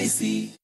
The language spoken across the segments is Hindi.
LIC।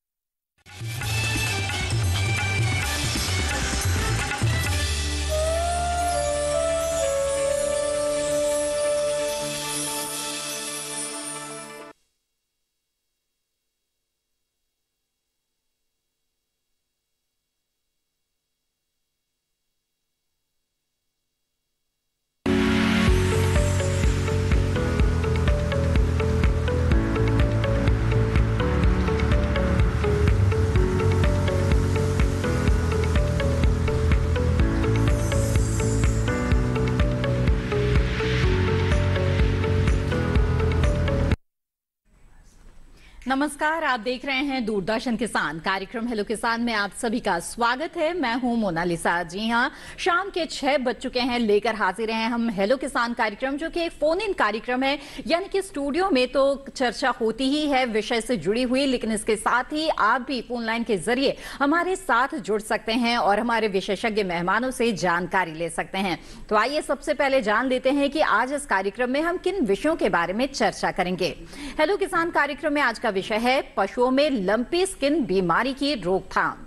नमस्कार, आप देख रहे हैं दूरदर्शन किसान कार्यक्रम हेलो किसान में आप सभी का स्वागत है। मैं हूं मोनालिसा। जी हां, शाम के 6 बज चुके हैं, लेकर हाजिर हैं हम हेलो किसान कार्यक्रम, जो कि एक फोन इन कार्यक्रम है। यानी कि स्टूडियो में तो चर्चा होती ही है विषय से जुड़ी हुई, लेकिन इसके साथ ही आप भी फोन लाइन के जरिए हमारे साथ जुड़ सकते हैं और हमारे विशेषज्ञ मेहमानों से जानकारी ले सकते हैं। तो आइए सबसे पहले जान लेते हैं कि आज इस कार्यक्रम में हम किन विषयों के बारे में चर्चा करेंगे। हेलो किसान कार्यक्रम में आज का विषय है पशुओं में लंपी स्किन बीमारी की रोकथाम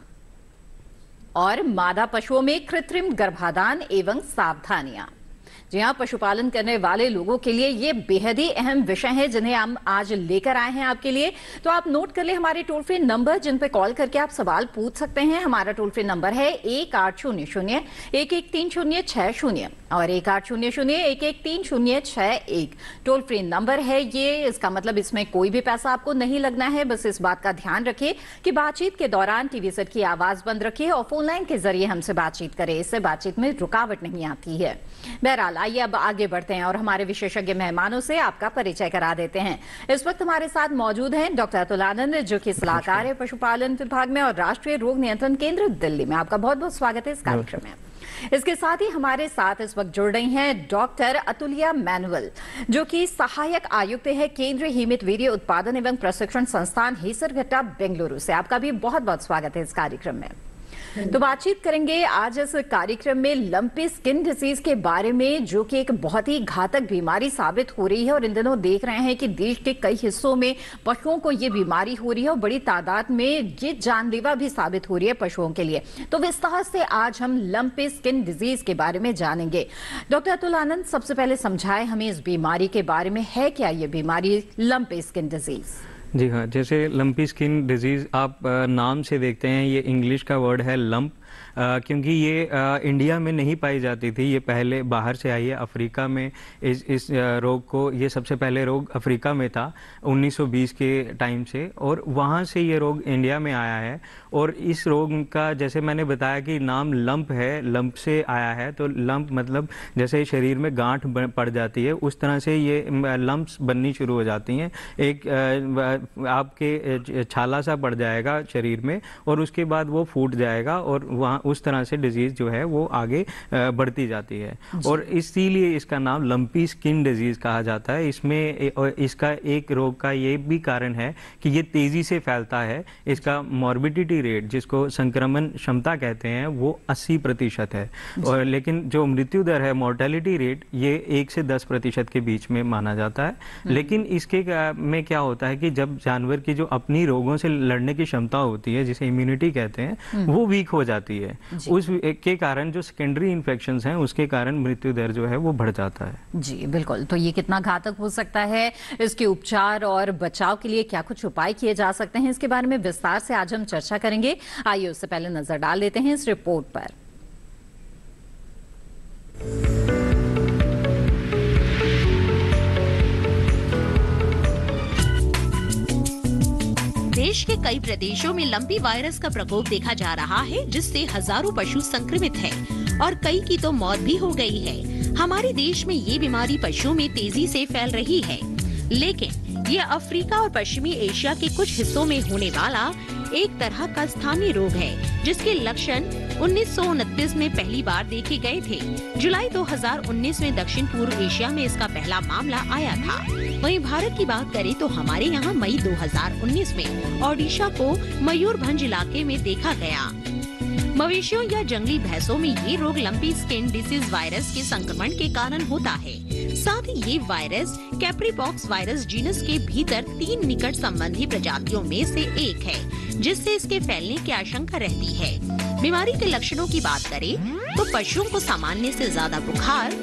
और मादा पशुओं में कृत्रिम गर्भाधान एवं सावधानियां। जी हाँ, पशुपालन करने वाले लोगों के लिए ये बेहद ही अहम विषय है जिन्हें हम आज लेकर आए हैं आपके लिए। तो आप नोट कर ले हमारे टोल फ्री नंबर, जिन पे कॉल करके आप सवाल पूछ सकते हैं। हमारा टोल फ्री नंबर है 1800-113060 और 1800-113061। टोल फ्री नंबर है ये, इसका मतलब इसमें कोई भी पैसा आपको नहीं लगना है। बस इस बात का ध्यान रखिए कि बातचीत के दौरान टीवी सेट की आवाज बंद रखिए और फोन लाइन के जरिए हमसे बातचीत करें। इससे बातचीत में रुकावट नहीं आती है। बहरहाल आइए अब आगे बढ़ते हैं और हमारे विशेषज्ञ मेहमानों से आपका परिचय करा देते हैं। इस वक्त हमारे साथ मौजूद हैं डॉक्टर अतुल आनंद, जो कि सलाहकार है पशुपालन विभाग में और राष्ट्रीय रोग नियंत्रण केंद्र दिल्ली में। आपका बहुत बहुत स्वागत है इस कार्यक्रम में। इसके साथ ही हमारे साथ इस वक्त जुड़ रही हैं डॉक्टर अतुलिया मैनुअल, जो कि सहायक आयुक्त है केंद्रीय हिमित वीर्य उत्पादन एवं प्रशिक्षण संस्थान हेसरघट्टा, बेंगलुरु से। आपका भी बहुत बहुत स्वागत है इस कार्यक्रम में। तो बातचीत करेंगे आज इस कार्यक्रम में लंपी स्किन डिजीज के बारे में, जो कि एक बहुत ही घातक बीमारी साबित हो रही है और इन दिनों देख रहे हैं कि देश के कई हिस्सों में पशुओं को ये बीमारी हो रही है और बड़ी तादाद में ये जानलेवा भी साबित हो रही है पशुओं के लिए। तो विस्तार से आज हम लंपी स्किन डिजीज के बारे में जानेंगे। डॉक्टर अतुल आनंद, सबसे पहले समझाएं हमें इस बीमारी के बारे में, है क्या ये बीमारी लंपी स्किन डिजीज? जी हाँ, जैसे लंपी स्किन डिजीज़ आप नाम से देखते हैं, ये इंग्लिश का वर्ड है लंप, क्योंकि ये इंडिया में नहीं पाई जाती थी। ये पहले बाहर से आई है, अफ्रीका में इस रोग को, ये सबसे पहले रोग अफ्रीका में था 1920 के टाइम से, और वहाँ से ये रोग इंडिया में आया है। और इस रोग का, जैसे मैंने बताया कि नाम लंप है, लंप से आया है। तो लंप मतलब जैसे शरीर में गांठ पड़ जाती है, उस तरह से ये लंप्स बननी शुरू हो जाती हैं। एक आपके छाला सा पड़ जाएगा शरीर में और उसके बाद वो फूट जाएगा और वहाँ उस तरह से डिजीज जो है वो आगे बढ़ती जाती है। और इसीलिए इसका नाम लंपी स्किन डिजीज कहा जाता है। इसमें इसका एक रोग का ये भी कारण है कि ये तेजी से फैलता है। इसका मॉर्बिडिटी रेट, जिसको संक्रमण क्षमता कहते हैं, वो 80% है। और लेकिन जो मृत्यु दर है, मोर्टेलिटी रेट, ये 1 से 10% के बीच में माना जाता है। लेकिन इसके में क्या होता है कि जब जानवर की जो अपनी रोगों से लड़ने की क्षमता होती है, जिसे इम्यूनिटी कहते हैं, वो वीक हो जाती है। उस के कारण जो सेकेंडरी इन्फेक्शंस हैं, उसके कारण मृत्यु दर जो है वो बढ़ जाता है। जी बिल्कुल। तो ये कितना घातक हो सकता है, इसके उपचार और बचाव के लिए क्या कुछ उपाय किए जा सकते हैं, इसके बारे में विस्तार से आज हम चर्चा करेंगे। आइए उससे पहले नजर डाल लेते हैं इस रिपोर्ट पर। देश के कई प्रदेशों में लंपी वायरस का प्रकोप देखा जा रहा है, जिससे हजारों पशु संक्रमित हैं और कई की तो मौत भी हो गई है। हमारे देश में ये बीमारी पशुओं में तेजी से फैल रही है, लेकिन ये अफ्रीका और पश्चिमी एशिया के कुछ हिस्सों में होने वाला एक तरह का स्थानीय रोग है, जिसके लक्षण 1929 में पहली बार देखे गए थे। जुलाई 2019 में दक्षिण पूर्व एशिया में इसका पहला मामला आया था। वहीं भारत की बात करें तो हमारे यहाँ मई 2019 में ओडिशा को मयूरभंज इलाके में देखा गया। मवेशियों या जंगली भैंसों में ये रोग लंपी स्किन डिसीज वायरस के संक्रमण के कारण होता है। साथ ही ये वायरस कैप्रीपॉक्स वायरस जीनस के भीतर 3 निकट संबंधी प्रजातियों में से एक है, जिससे इसके फैलने की आशंका रहती है। बीमारी के लक्षणों की बात करें तो पशुओं को सामान्य से ज्यादा बुखार,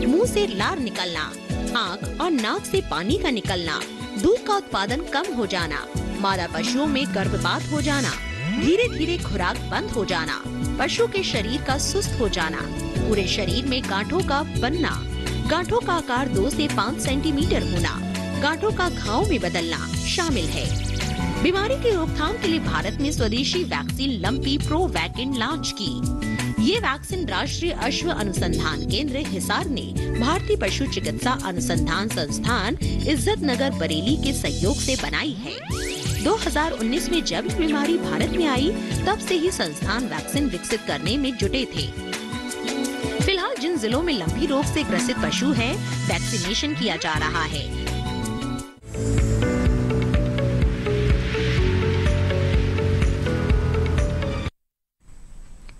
मुंह से लार निकलना, आँख और नाक से पानी का निकलना, दूध का उत्पादन कम हो जाना, मादा पशुओं में गर्भपात हो जाना, धीरे धीरे खुराक बंद हो जाना, पशु के शरीर का सुस्त हो जाना, पूरे शरीर में गांठों का बनना, गांठों का आकार 2 से 5 सेंटीमीटर होना, गांठों का घाव में बदलना शामिल है। बीमारी की रोकथाम के लिए भारत ने स्वदेशी वैक्सीन लंपी प्रोवैकिन लॉन्च की। ये वैक्सीन राष्ट्रीय अश्व अनुसंधान केंद्र हिसार ने भारतीय पशु चिकित्सा अनुसंधान संस्थान इज्जत नगर बरेली के सहयोग से बनाई है। 2019 में जब बीमारी भारत में आई, तब से ही संस्थान वैक्सीन विकसित करने में जुटे थे। फिलहाल जिन जिलों में लंपी रोग से ग्रसित पशु हैं, वैक्सीनेशन किया जा रहा है।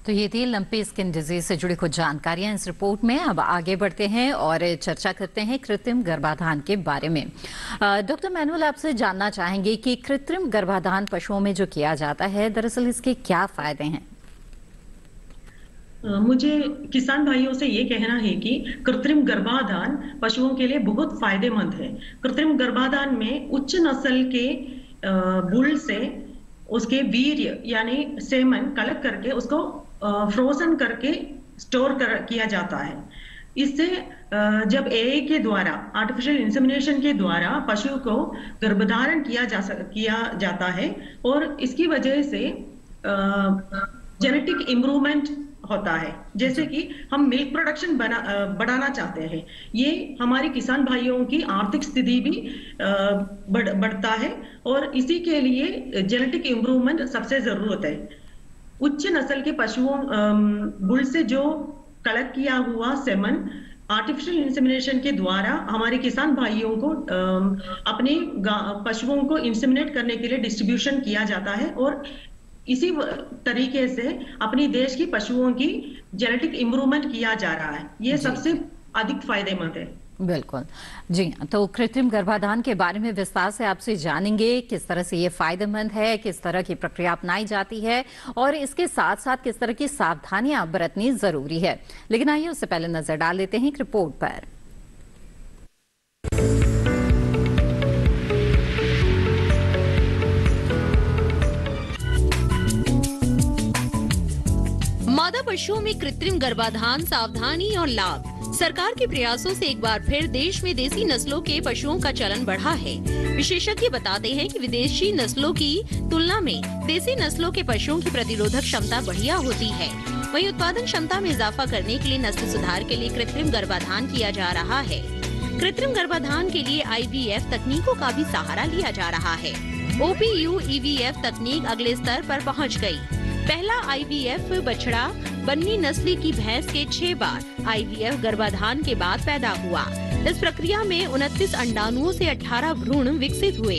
तो ये थी लंपी स्किन डिजीज से जुड़ी कुछ जानकारियां इस रिपोर्ट में। अब आगे बढ़ते हैं और चर्चा करते हैं कृत्रिम गर्भाधान के बारे में। डॉक्टर मैनुअल, आपसे जानना चाहेंगे कि कृत्रिम गर्भाधान पशुओं में जो किया जाता है, दरअसल इसके क्या फायदे हैं? मुझे किसान भाइयों से ये कहना है कि कृत्रिम गर्भाधान पशुओं के लिए बहुत फायदेमंद है। कृत्रिम गर्भाधान में उच्च नस्ल के बुल से उसके वीर्य यानी सेमन कलेक्ट करके उसको फ्रोजन करके किया जाता है। इससे जब एआई के द्वारा, आर्टिफिशियल इंसेमिनेशन के द्वारा पशु को गर्भधारण किया जाता है और इसकी वजह से जेनेटिक इम्प्रूवमेंट होता है। जैसे कि हम मिल्क प्रोडक्शन बढ़ाना चाहते हैं, ये हमारे किसान भाइयों की आर्थिक स्थिति भी बढ़ता है और इसी के लिए जेनेटिक इम्प्रूवमेंट सबसे जरूरत है। उच्च नस्ल के पशुओं बुल से जो कलेक्ट किया हुआ सेमन आर्टिफिशियल इंसेमिनेशन के द्वारा हमारे किसान भाइयों को अपने पशुओं को इंसेमिनेट करने के लिए डिस्ट्रीब्यूशन किया जाता है और इसी तरीके से अपनी देश की पशुओं की जेनेटिक इम्प्रूवमेंट किया जा रहा है। ये सबसे अधिक फायदेमंद है। बिल्कुल जी। तो कृत्रिम गर्भाधान के बारे में विस्तार से आपसे जानेंगे, किस तरह से ये फायदेमंद है, किस तरह की प्रक्रिया अपनाई जाती है और इसके साथ साथ किस तरह की सावधानियां बरतनी जरूरी है। लेकिन आइए उससे पहले नजर डाल लेते हैं एक रिपोर्ट पर। मादा पशुओं में कृत्रिम गर्भाधान, सावधानी और लाभ। सरकार के प्रयासों से एक बार फिर देश में देसी नस्लों के पशुओं का चलन बढ़ा है। विशेषज्ञ बताते हैं कि विदेशी नस्लों की तुलना में देसी नस्लों के पशुओं की प्रतिरोधक क्षमता बढ़िया होती है। वहीं उत्पादन क्षमता में इजाफा करने के लिए नस्ल सुधार के लिए कृत्रिम गर्भाधान किया जा रहा है। कृत्रिम गर्भाधान के लिए IVF तकनीकों का भी सहारा लिया जा रहा है। OPU-EVF तकनीक अगले स्तर पर पहुँच गयी। पहला IVF बछड़ा बन्नी नस्ली की भैंस के 6 बार IVF गर्भाधान के बाद पैदा हुआ। इस प्रक्रिया में 29 अंडाणुओं से 18 भ्रूण विकसित हुए।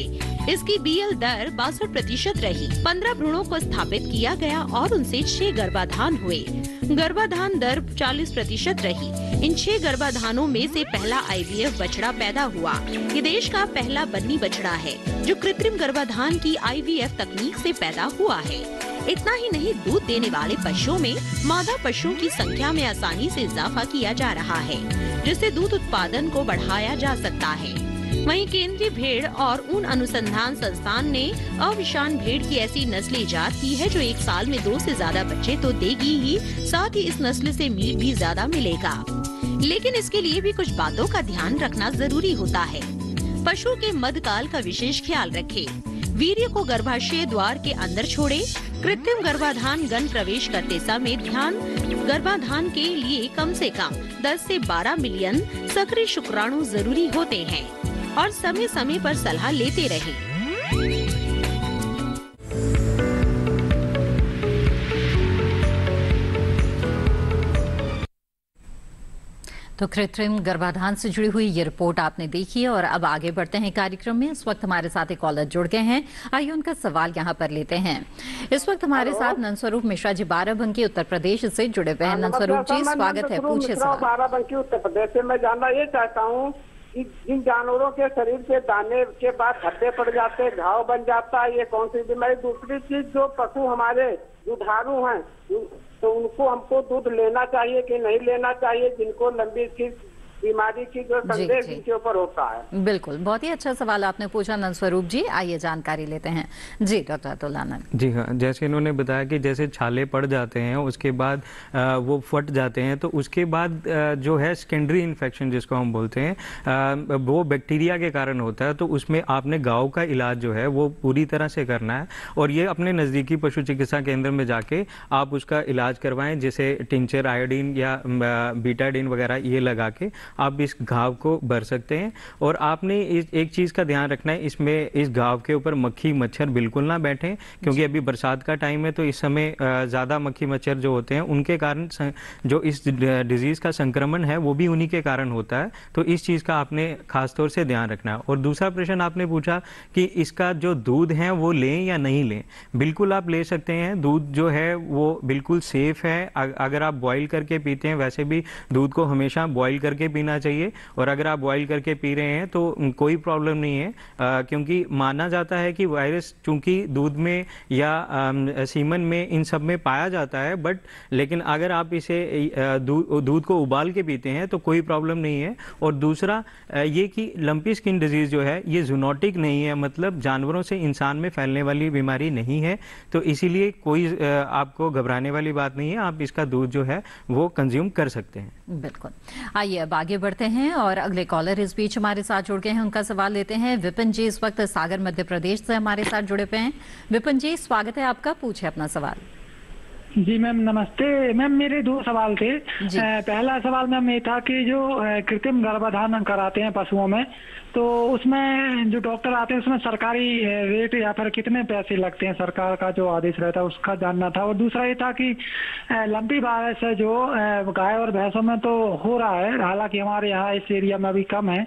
इसकी BL दर 62% रही। 15 भ्रूणों को स्थापित किया गया और उनसे 6 गर्भाधान हुए। गर्भाधान दर 40% रही। इन 6 गर्भाधानों में से पहला IVF बछड़ा पैदा हुआ। ये देश का पहला बन्नी बछड़ा है जो कृत्रिम गर्भाधान की IVF तकनीक से पैदा हुआ है। इतना ही नहीं, दूध देने वाले पशुओं में मादा पशुओं की संख्या में आसानी से इजाफा किया जा रहा है, जिससे दूध उत्पादन को बढ़ाया जा सकता है। वहीं केंद्रीय भेड़ और ऊन अनुसंधान संस्थान ने अविशान भेड़ की ऐसी नस्ल इजाद की है जो 1 साल में 2 से ज्यादा बच्चे तो देगी ही, साथ ही इस नस्ल से मीट भी ज्यादा मिलेगा। लेकिन इसके लिए भी कुछ बातों का ध्यान रखना जरूरी होता है। पशु के मध्यकाल का विशेष ख्याल रखें। वीर्य को गर्भाशय द्वार के अंदर छोड़े। कृत्रिम गर्भाधान गन प्रवेश करते समय ध्यान गर्भाधान के लिए कम से कम 10 से 12 मिलियन सक्रिय शुक्राणु जरूरी होते हैं और समय समय पर सलाह लेते रहें। तो कृत्रिम गर्भाधान से जुड़ी हुई ये रिपोर्ट आपने देखी और अब आगे बढ़ते हैं कार्यक्रम में। इस वक्त हमारे साथ एक कॉलर जुड़ गए हैं, आइए उनका सवाल यहाँ पर लेते हैं। इस वक्त हमारे साथ नंदस्वरूप मिश्रा जी बाराबंकी उत्तर प्रदेश से जुड़े हुए हैं। नंदस्वरूप जी स्वागत है, पूछिए सवाल। बाराबंकी उत्तर प्रदेश से मैं जानना ये चाहता हूँ कि जिन जानवरों के शरीर पे दाने के बाद धब्बे पड़ जाते, घाव बन जाता है, ये कौन सी बीमारी? दूसरी चीज, जो पशु हमारे दुधारू हैं तो उनको हमको दूध लेना चाहिए कि नहीं लेना चाहिए, जिनको लंबी की बीमारी की जो संदेह जिनके ऊपर होता है? बिल्कुल, बहुत ही अच्छा सवाल आपने पूछा नंदस्वरूप जी, आइए जानकारी लेते हैं। जी डॉक्टर अतुल आनंद। जी हाँ, जैसे इन्होंने बताया कि जैसे छाले पड़ जाते हैं उसके बाद वो फट जाते हैं, तो उसके बाद जो है सेकेंडरी इन्फेक्शन जिसको हम बोलते हैं वो बैक्टीरिया के कारण होता है। तो उसमें आपने घाव का इलाज जो है वो पूरी तरह से करना है और ये अपने नज़दीकी पशु चिकित्सा केंद्र में जाके आप उसका इलाज करवाएं, जैसे टिंचर आयोडीन या बीटाडीन वगैरह ये लगा के आप इस घाव को भर सकते हैं। और आपने एक चीज़ का ध्यान रखना है, इसमें इस घाव के ऊपर मक्खी मच्छर बिल्कुल ना बैठें, क्योंकि अभी बरसात का टाइम है तो इस समय ज़्यादा मक्खी मच्छर जो होते हैं उनके कारण जो इस डिजीज़ का संक्रमण है वो भी उन्हीं के कारण होता है। तो इस चीज़ का आपने खास तौर से ध्यान रखना है। और दूसरा प्रश्न आपने पूछा कि इसका जो दूध है वो लें या नहीं लें। बिल्कुल आप ले सकते हैं, दूध जो है वो बिल्कुल सेफ है। अगर आप बॉईल करके पीते हैं, वैसे भी दूध को हमेशा बॉईल करके पीना चाहिए, और अगर आप बॉईल करके पी रहे हैं तो कोई प्रॉब्लम नहीं है, क्योंकि माना जाता है कि वायरस चूंकि दूध में या सीमन में इन सब में पाया जाता है, बट लेकिन अगर आप इसे दूध को उबाल के पीते हैं तो कोई प्रॉब्लम नहीं है। और दूसरा ये कि लंपी स्किन डिजीज जो है ये जूनोटिक नहीं है, मतलब जानवरों से इंसान में फैलने वाली बीमारी नहीं है, तो इसीलिए कोई आपको घबराने वाली बात नहीं है। आप इसका दूध जो है वो कंज्यूम कर सकते हैं। बिल्कुल, आइए अब आगे बढ़ते हैं और अगले कॉलर इस बीच हमारे साथ जुड़ गए हैं, उनका सवाल लेते हैं। विपिन जी इस वक्त सागर मध्य प्रदेश से हमारे साथ जुड़े हुए हैं। विपिन जी स्वागत है आपका, पूछे अपना सवाल। जी मैम नमस्ते। मैम मेरे दो सवाल थे। पहला सवाल मैम ये था कि जो कृत्रिम गर्भाधान कराते हैं पशुओं में, तो उसमें जो डॉक्टर आते हैं उसमें सरकारी रेट या फिर कितने पैसे लगते हैं, सरकार का जो आदेश रहता है उसका जानना था। और दूसरा ये था कि लंपी वायरस है जो गाय और भैंसों में तो हो रहा है, हालांकि हमारे यहाँ इस एरिया में अभी कम है,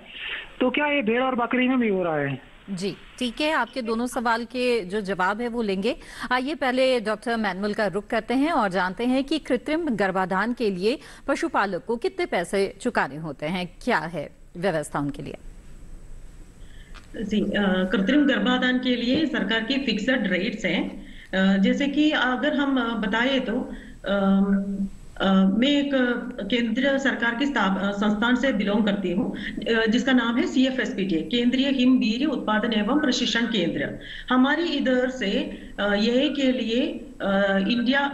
तो क्या ये भेड़ और बकरी में भी हो रहा है? जी ठीक है, आपके दोनों सवाल के जो जवाब है वो लेंगे। आइए पहले डॉक्टर मैनुअल का रुख करते हैं और जानते हैं कि कृत्रिम गर्भाधान के लिए पशुपालक को कितने पैसे चुकाने होते हैं, क्या है व्यवस्था उनके लिए? जी, कृत्रिम गर्भाधान के लिए सरकार की फिक्स्ड रेट्स हैं। जैसे कि अगर हम बताएं तो मैं एक केंद्र सरकार की संस्थान से बिलोंग करती हूँ, जिसका नाम है CFSPTA, केंद्रीय हिम वीर्य उत्पादन एवं प्रशिक्षण केंद्र। हमारी इधर से यह के लिए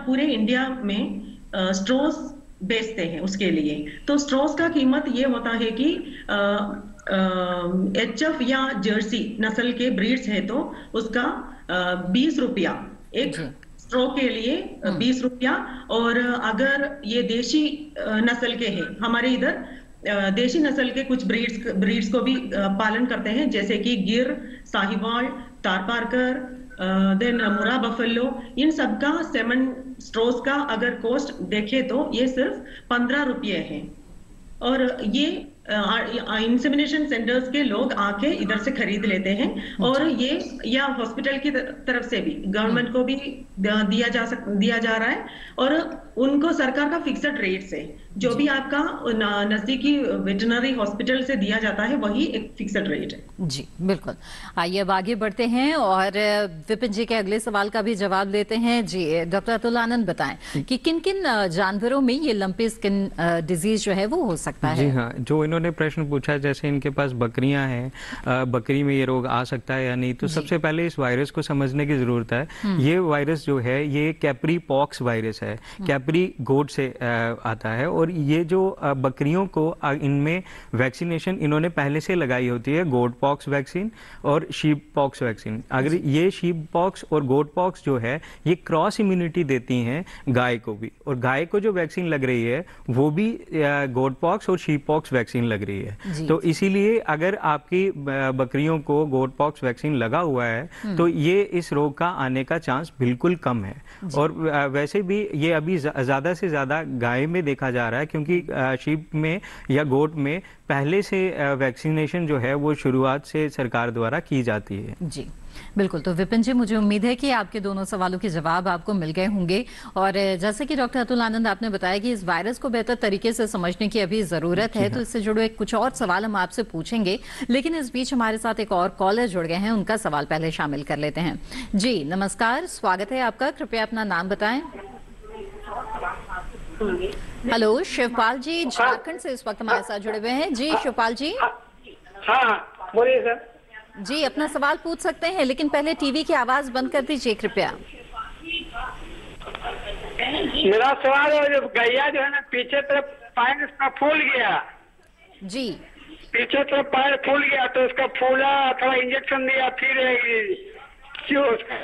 पूरे इंडिया में स्ट्रोस बेचते हैं उसके लिए। तो स्ट्रोस का कीमत ये होता है कि HF या जर्सी नस्ल के ब्रीड्स है तो उसका 20 रुपया एक स्ट्रो के लिए, 20 रुपया। और अगर ये देशी नस्ल के हैं, हमारे इधर देशी नस्ल के कुछ ब्रीड्स को भी पालन करते हैं, जैसे कि गिर, साहिवाल, थारपारकर, देन मुरा बफेलो, इन सब का सेमन स्ट्रोस का अगर कॉस्ट देखे तो ये सिर्फ 15 रुपये है। और ये इंसेमिनेशन सेंटर्स के लोग आके इधर से खरीद लेते हैं, और ये या हॉस्पिटल की तरफ से भी गवर्नमेंट को भी दिया जा रहा है। और उनको सरकार का फिक्स्ड रेट्स है, जो भी आपका नजदीकी वेटरनरी हॉस्पिटल से दिया जाता है वही एक फिक्स्ड रेट है। जी बिल्कुल, आइए अब आगे बढ़ते हैं और विपिन जी के अगले सवाल का भी जवाब लेते हैं। जी डॉक्टर अतुल आनंद बताएं कि किन किन जानवरों में ये लंपी स्किन डिजीज जो है वो हो सकता है? जी हाँ, जो इन्होंने प्रश्न पूछा, जैसे इनके पास बकरियां हैं, बकरी में ये रोग आ सकता है या नहीं, तो सबसे पहले इस वायरस को समझने की जरूरत है। ये वायरस जो है ये कैप्री पॉक्स वायरस है, कैप्री गोट से आता है। और ये जो बकरियों को इनमें वैक्सीनेशन इन्होंने पहले से लगाई होती है, गोट पॉक्स वैक्सीन और शीप पॉक्स वैक्सीन। अगर ये शीप पॉक्स और गोट पॉक्स जो है ये क्रॉस इम्यूनिटी देती हैं गाय को भी, और गाय को जो वैक्सीन लग रही है वो भी गोट पॉक्स और शीप पॉक्स वैक्सीन वैक्सीन लग रही है। तो इसीलिए अगर आपकी बकरियों को गोट पॉक्स वैक्सीन लगा हुआ है तो ये इस रोग का आने का चांस बिल्कुल कम है। और वैसे भी ये अभी ज्यादा से ज्यादा गाय में देखा जा रहा है, क्योंकि शीप में या गोट में पहले से वैक्सीनेशन जो है वो शुरुआत से सरकार द्वारा की जाती है। जी बिल्कुल। तो विपिन जी, मुझे उम्मीद है कि आपके दोनों सवालों के जवाब आपको मिल गए होंगे। और जैसे कि डॉक्टर अतुल आनंद आपने बताया कि इस वायरस को बेहतर तरीके से समझने की अभी जरूरत है, तो इससे जुड़े कुछ और सवाल हम आपसे पूछेंगे, लेकिन इस बीच हमारे साथ एक और कॉलर जुड़ गए हैं, उनका सवाल पहले शामिल कर लेते हैं। जी नमस्कार, स्वागत है आपका, कृपया अपना नाम बताएं। हेलो, शिवपाल जी झारखंड से इस वक्त हमारे साथ जुड़े हुए हैं। जी शिवपाल जी। हाँ बोलिए सर। जी अपना सवाल पूछ सकते हैं, लेकिन पहले टीवी की आवाज बंद कर दीजिए कृपया। मेरा सवाल है, जब गैया जो है ना पीछे तरफ पैर इसका फूल गया, जी पीछे तरफ पैर फूल गया, तो उसका फूला, थोड़ा इंजेक्शन दिया, फिर क्यों उसका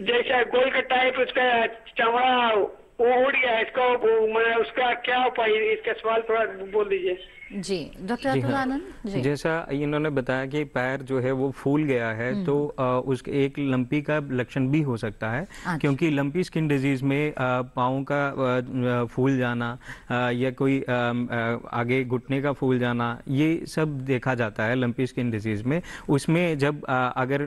जैसा गोल का टाइप उसका चमड़ा वो उड़ गया, इसको मतलब उसका क्या उपाय, इसका सवाल थोड़ा बोल दीजिए। जी डॉक्टर अतुल आनंद जी। जैसा इन्होंने बताया कि पैर जो है वो फूल गया है, तो उसके एक लंपी का लक्षण भी हो सकता है, क्योंकि लंपी स्किन डिजीज में पाँव का फूल जाना या कोई आगे घुटने का फूल जाना, ये सब देखा जाता है लंपी स्किन डिजीज में। उसमें जब अगर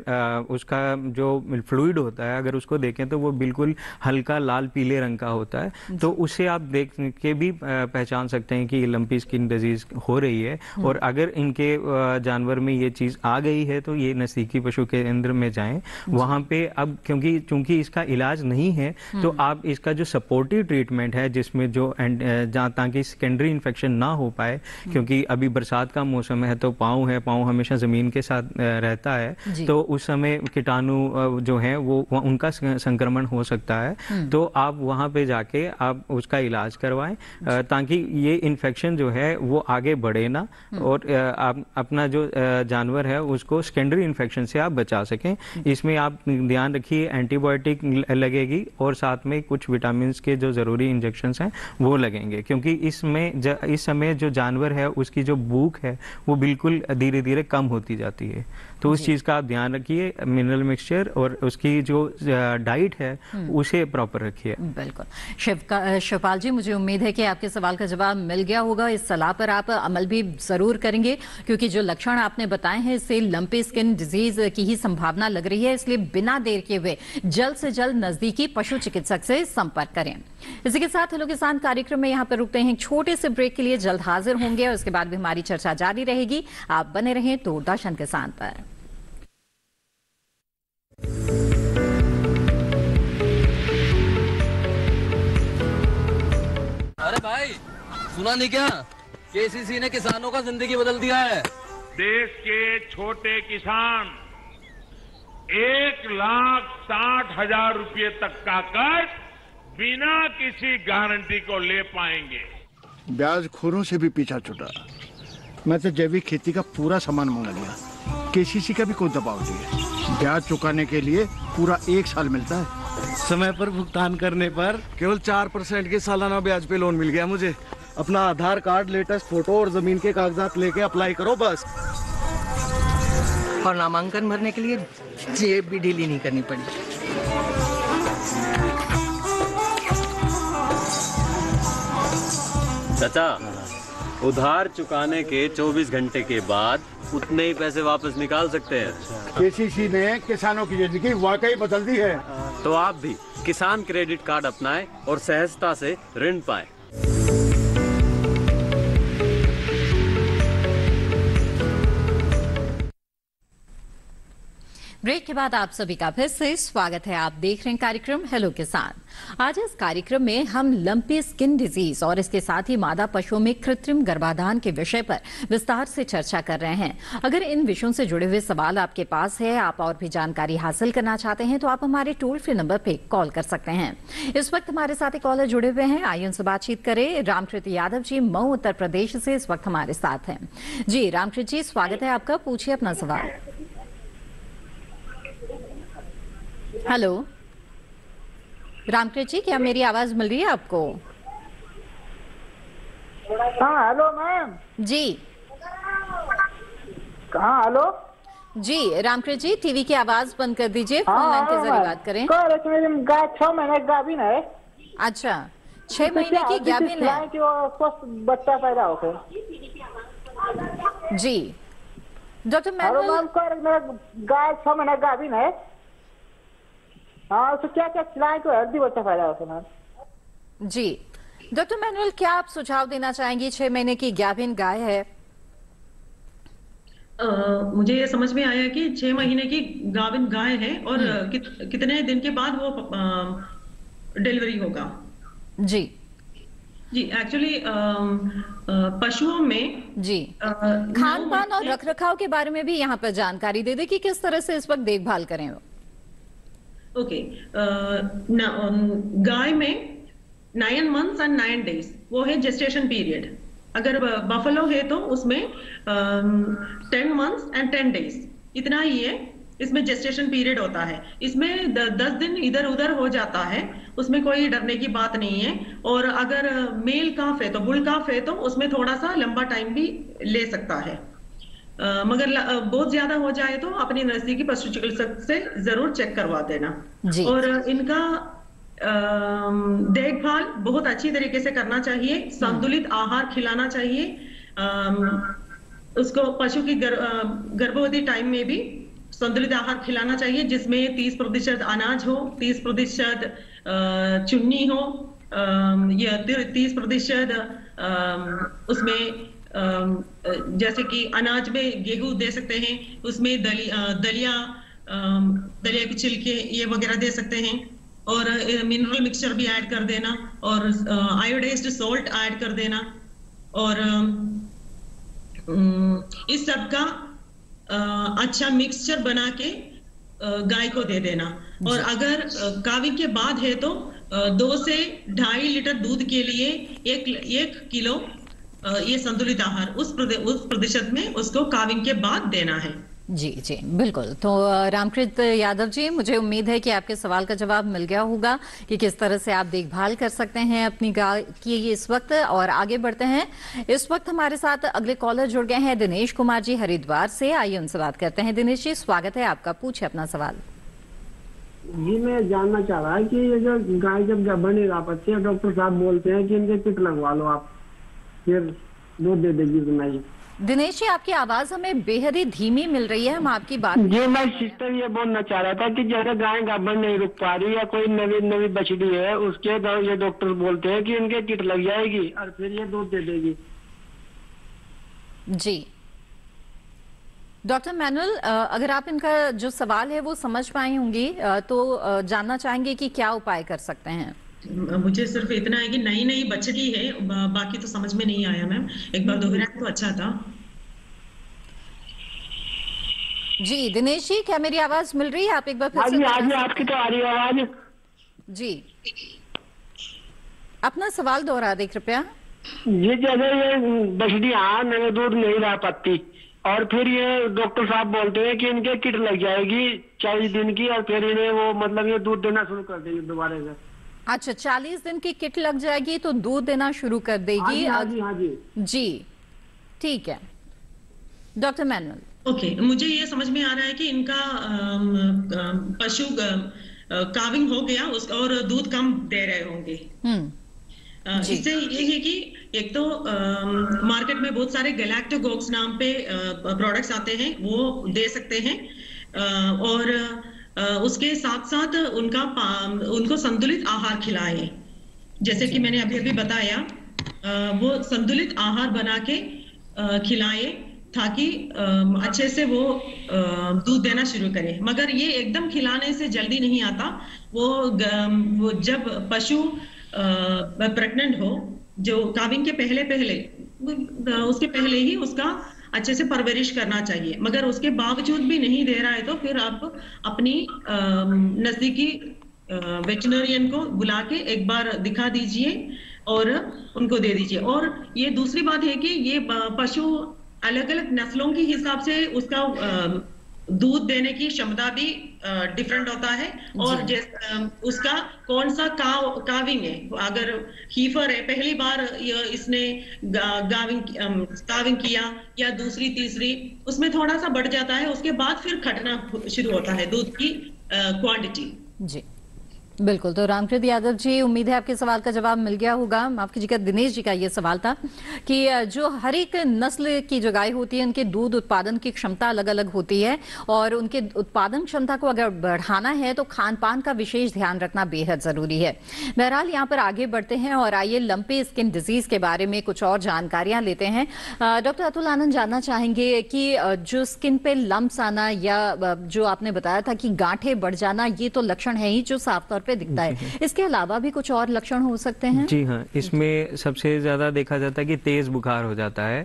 उसका जो फ्लूइड होता है अगर उसको देखें तो वो बिल्कुल हल्का लाल पीले रंग का होता है, तो उससे आप देख के भी पहचान सकते हैं कि लंपी स्किन डिजीज हो रही है। और अगर इनके जानवर में ये चीज आ गई है तो ये नजदीकी पशु केंद्र में जाएं, वहां पे अब चूंकि इसका इलाज नहीं है तो आप इसका जो सपोर्टिव ट्रीटमेंट है, जिसमें जो ताकि सेकेंडरी इन्फेक्शन ना हो पाए, क्योंकि अभी बरसात का मौसम है तो पाँव हमेशा जमीन के साथ रहता है, तो उस समय कीटाणु जो है वो उनका संक्रमण हो सकता है, तो आप वहां पे जाके आप उसका इलाज करवाएं, ताकि ये इन्फेक्शन जो है वो आगे बढ़े ना, और आप अपना जो जानवर है उसको सेकेंडरी इन्फेक्शन से आप बचा सकें। इसमें आप ध्यान रखिए एंटीबायोटिक लगेगी और साथ में कुछ विटामिन के जो जरूरी इंजेक्शंस हैं वो लगेंगे, क्योंकि इस समय जो जानवर है उसकी जो भूख है वो बिल्कुल धीरे धीरे कम होती जाती है। तो उस चीज का आप ध्यान रखिए, मिनरल मिक्सचर और उसकी जो डाइट है उसे प्रॉपर रखिए। बिल्कुल। शिवपाल जी, मुझे उम्मीद है कि आपके सवाल का जवाब मिल गया होगा। इस सलाह पर आप अमल भी जरूर करेंगे, क्योंकि जो लक्षण आपने बताए हैं इससे लंपी स्किन डिजीज की ही संभावना लग रही है, इसलिए बिना देर किए हुए जल्द से जल्द नजदीकी पशु चिकित्सक से संपर्क करें। इसी के साथ हेलो किसान कार्यक्रम में यहाँ पर रुकते हैं छोटे से ब्रेक के लिए, जल्द हाजिर होंगे और उसके बाद भी हमारी चर्चा जारी रहेगी। आप बने रहें दूरदर्शन किसान पर। अरे भाई सुना नहीं क्या, केसीसी ने किसानों का जिंदगी बदल दिया है। देश के छोटे किसान 1,60,000 रुपए तक का कर्ज बिना किसी गारंटी को ले पाएंगे। ब्याज खोरों से भी पीछा छुटा। मैं तो जैविक खेती का पूरा सामान मंगा लिया, केसीसी का भी कोई दबाव नहीं है। ब्याज चुकाने के लिए पूरा 1 साल मिलता है। समय पर भुगतान करने पर केवल 4% के सालाना ब्याज पे लोन मिल गया मुझे। अपना आधार कार्ड, लेटेस्ट फोटो और जमीन के कागजात लेके अप्लाई करो बस। और नामांकन भरने के लिए जेब भी ढीली नहीं करनी पड़ी। चाचा, उधार चुकाने के 24 घंटे के बाद उतने ही पैसे वापस निकाल सकते हैं। केसीसी ने किसानों की जिंदगी वाकई बदल दी है। तो आप भी किसान क्रेडिट कार्ड अपनाएं और सहजता से ऋण पाएं। ब्रेक के बाद आप सभी का फिर से स्वागत है। आप देख रहे हैं कार्यक्रम हेलो किसान। आज इस कार्यक्रम में हम लंपी स्किन डिजीज और इसके साथ ही मादा पशुओं में कृत्रिम गर्भाधान के विषय पर विस्तार से चर्चा कर रहे हैं। अगर इन विषयों से जुड़े हुए सवाल आपके पास है, आप और भी जानकारी हासिल करना चाहते हैं, तो आप हमारे टोल फ्री नंबर पे कॉल कर सकते हैं। इस वक्त हमारे साथ एक कॉलर जुड़े हुए हैं, आइए उनसे बातचीत करें। रामकृत यादव जी मऊ उत्तर प्रदेश से इस वक्त हमारे साथ हैं। जी रामकृत जी, स्वागत है आपका, पूछिए अपना सवाल। हेलो रामकृत जी, क्या मेरी आवाज मिल रही है आपको? हाँ हेलो मैम जी। हाँ हेलो जी रामकृष्ण जी, टीवी की आवाज बंद कर दीजिए, फोन लाइन के जरिए बात करें। गाय 6 महीने गाभिन है। अच्छा, 6 महीने की गाभिन है कि वो स्वस्थ बच्चा पैदा हो गया। जी डॉक्टर मैनुअल, मेरा गाय 6 महीने गाभिन है। हाँ तो क्या क्या खिलाएं तो हेल्दी बच्चा पैदा होता है मैम। जी डॉक्टर मैनुअल, क्या आप सुझाव देना चाहेंगी? 6 महीने की गाभिन गाय है। मुझे ये समझ में आया कि 6 महीने की गाभिन गाय है और कितने दिन के बाद वो डिलीवरी होगा। जी जी एक्चुअली पशुओं में जी खान पान और रखरखाव के बारे में भी यहाँ पर जानकारी दे दे कि किस तरह से इस वक्त देखभाल करें वो। ओके, गाय में 9 months and 9 days वो है जेस्टेशन पीरियड। अगर बफलो है तो उसमें 10 months and 10 days इतना ही है, इसमें जेस्टेशन पीरियड होता है। इसमें 10 दिन इधर उधर हो जाता है, उसमें कोई डरने की बात नहीं है। और अगर मेल काफ है तो बुल काफ है तो उसमें थोड़ा सा लंबा टाइम भी ले सकता है। मगर बहुत ज्यादा हो जाए तो अपनी नजदीकी पशु चिकित्सक से जरूर चेक करवा देना। और इनका देखभाल बहुत अच्छी तरीके से करना चाहिए, संतुलित आहार खिलाना चाहिए। उसको पशु की गर्भवती टाइम में भी संतुलित आहार खिलाना चाहिए, जिसमें 30% अनाज हो, 30% चुन्नी हो, या 30% उसमें जैसे कि अनाज में गेहूं दे सकते हैं, उसमें दलिया के छिलके ये वगैरह दे सकते हैं। और मिनरल मिक्सचर भी ऐड कर देना और आयोडाइज्ड सॉल्ट ऐड कर देना। और इस सब का अच्छा मिक्सचर बना के गाय को दे देना। और अगर काविंग के बाद है तो 2 से 2.5 लीटर दूध के लिए 1 किलो ये संतुलित आहार उस प्रतिशत में उसको काविंग के बाद देना है। जी जी बिल्कुल। तो रामकृष्ण यादव जी, मुझे उम्मीद है कि आपके सवाल का जवाब मिल गया होगा कि किस तरह से आप देखभाल कर सकते हैं अपनी गाय की इस वक्त। और आगे बढ़ते हैं, इस वक्त हमारे साथ अगले कॉलर जुड़ गए हैं दिनेश कुमार जी हरिद्वार से। आइए उनसे बात करते हैं। दिनेश जी स्वागत है आपका, पूछे अपना सवाल। जी मैं जानना चाह रहा है कि ये जो गाय जब गाभिन नहीं रह पाती है, डॉक्टर साहब बोलते हैं कि इनके किट लगवा लो आप, फिर दूध दे देगी। सुनाइए दिनेश जी, आपकी आवाज हमें बेहद ही धीमी मिल रही है, हम आपकी बात। जी मैं सिस्टर ये बोलना चाह रहा था कि जैसे गाय गाभिन नहीं रुक पा रही या कोई नवी बछड़ी है, उसके ये डॉक्टर बोलते हैं कि इनके किट लग जाएगी और फिर ये दूध दे देगी। जी डॉक्टर मैनुअल, अगर आप इनका जो सवाल है वो समझ पाई होंगी तो जानना चाहेंगे कि क्या उपाय कर सकते हैं। मुझे सिर्फ इतना है कि नई बछड़ी है, बाकी तो समझ में नहीं आया मैम, एक बार दोहराए तो अच्छा था। जी दिनेश जी, क्या मेरी आवाज मिल रही है? आप एक बार फिर से। आज आपकी तो आ रही है आवाज। जी अपना सवाल दोहरा दे कृपया। ये जैसे ये बछड़ी नए दूध नहीं रह पाती और फिर ये डॉक्टर साहब बोलते हैं कि इनके किट लग जाएगी 40 दिन की और फिर इन्हें वो मतलब ये दूध देना शुरू कर देगी दोबारा से। अच्छा, 40 दिन की किट लग जाएगी तो दूध देना शुरू कर देगी। हाँ जी जी ठीक है डॉक्टर मैनुअल। ओके, मुझे ये समझ में आ रहा है कि इनका पशु काविंग हो गया और दूध कम दे रहे होंगे। इससे ये है कि एक तो मार्केट में बहुत सारे गैलेक्टोगोक्स नाम पे प्रोडक्ट्स आते हैं, वो दे सकते हैं। और उसके साथ साथ उनको संतुलित आहार खिलाएं, जैसे कि मैंने अभी बताया, वो संतुलित आहार बना के खिलाएं ताकि अच्छे से वो दूध देना शुरू करें। मगर ये एकदम खिलाने से जल्दी नहीं आता, वो जब पशु प्रेग्नेंट हो, जो काविंग के उसके पहले ही उसका अच्छे से परवरिश करना चाहिए। मगर उसके बावजूद भी नहीं दे रहा है तो फिर आप अपनी नजदीकी वेटरिनरियन को बुला के एक बार दिखा दीजिए और उनको दे दीजिए। और ये दूसरी बात है कि ये पशु अलग अलग नस्लों के हिसाब से उसका दूध देने की क्षमता भी डिफरेंट होता है, और उसका कौन सा काविंग है। अगर हीफर है, पहली बार इसने काविंग किया या दूसरी तीसरी, उसमें थोड़ा सा बढ़ जाता है, उसके बाद फिर घटना शुरू होता है दूध की क्वांटिटी। जी बिल्कुल। तो रामकृत यादव जी, उम्मीद है आपके सवाल का जवाब मिल गया होगा। माफ कीजिएगा, दिनेश जी का ये सवाल था कि जो हर एक नस्ल की जो गाय होती है उनके दूध उत्पादन की क्षमता अलग अलग होती है, और उनके उत्पादन क्षमता को अगर बढ़ाना है तो खान पान का विशेष ध्यान रखना बेहद जरूरी है। बहरहाल यहाँ पर आगे बढ़ते हैं और आइए लंपी स्किन डिजीज के बारे में कुछ और जानकारियां लेते हैं। डॉक्टर अतुल आनंद, जानना चाहेंगे कि जो स्किन पे लंप्स आना या जो आपने बताया था कि गांठें बढ़ जाना, ये तो लक्षण है ही जो साफ तौर पे दिखता है, इसके अलावा भी कुछ और लक्षण हो सकते हैं? जी हाँ, इसमें सबसे ज्यादा देखा जाता है कि तेज बुखार हो जाता है।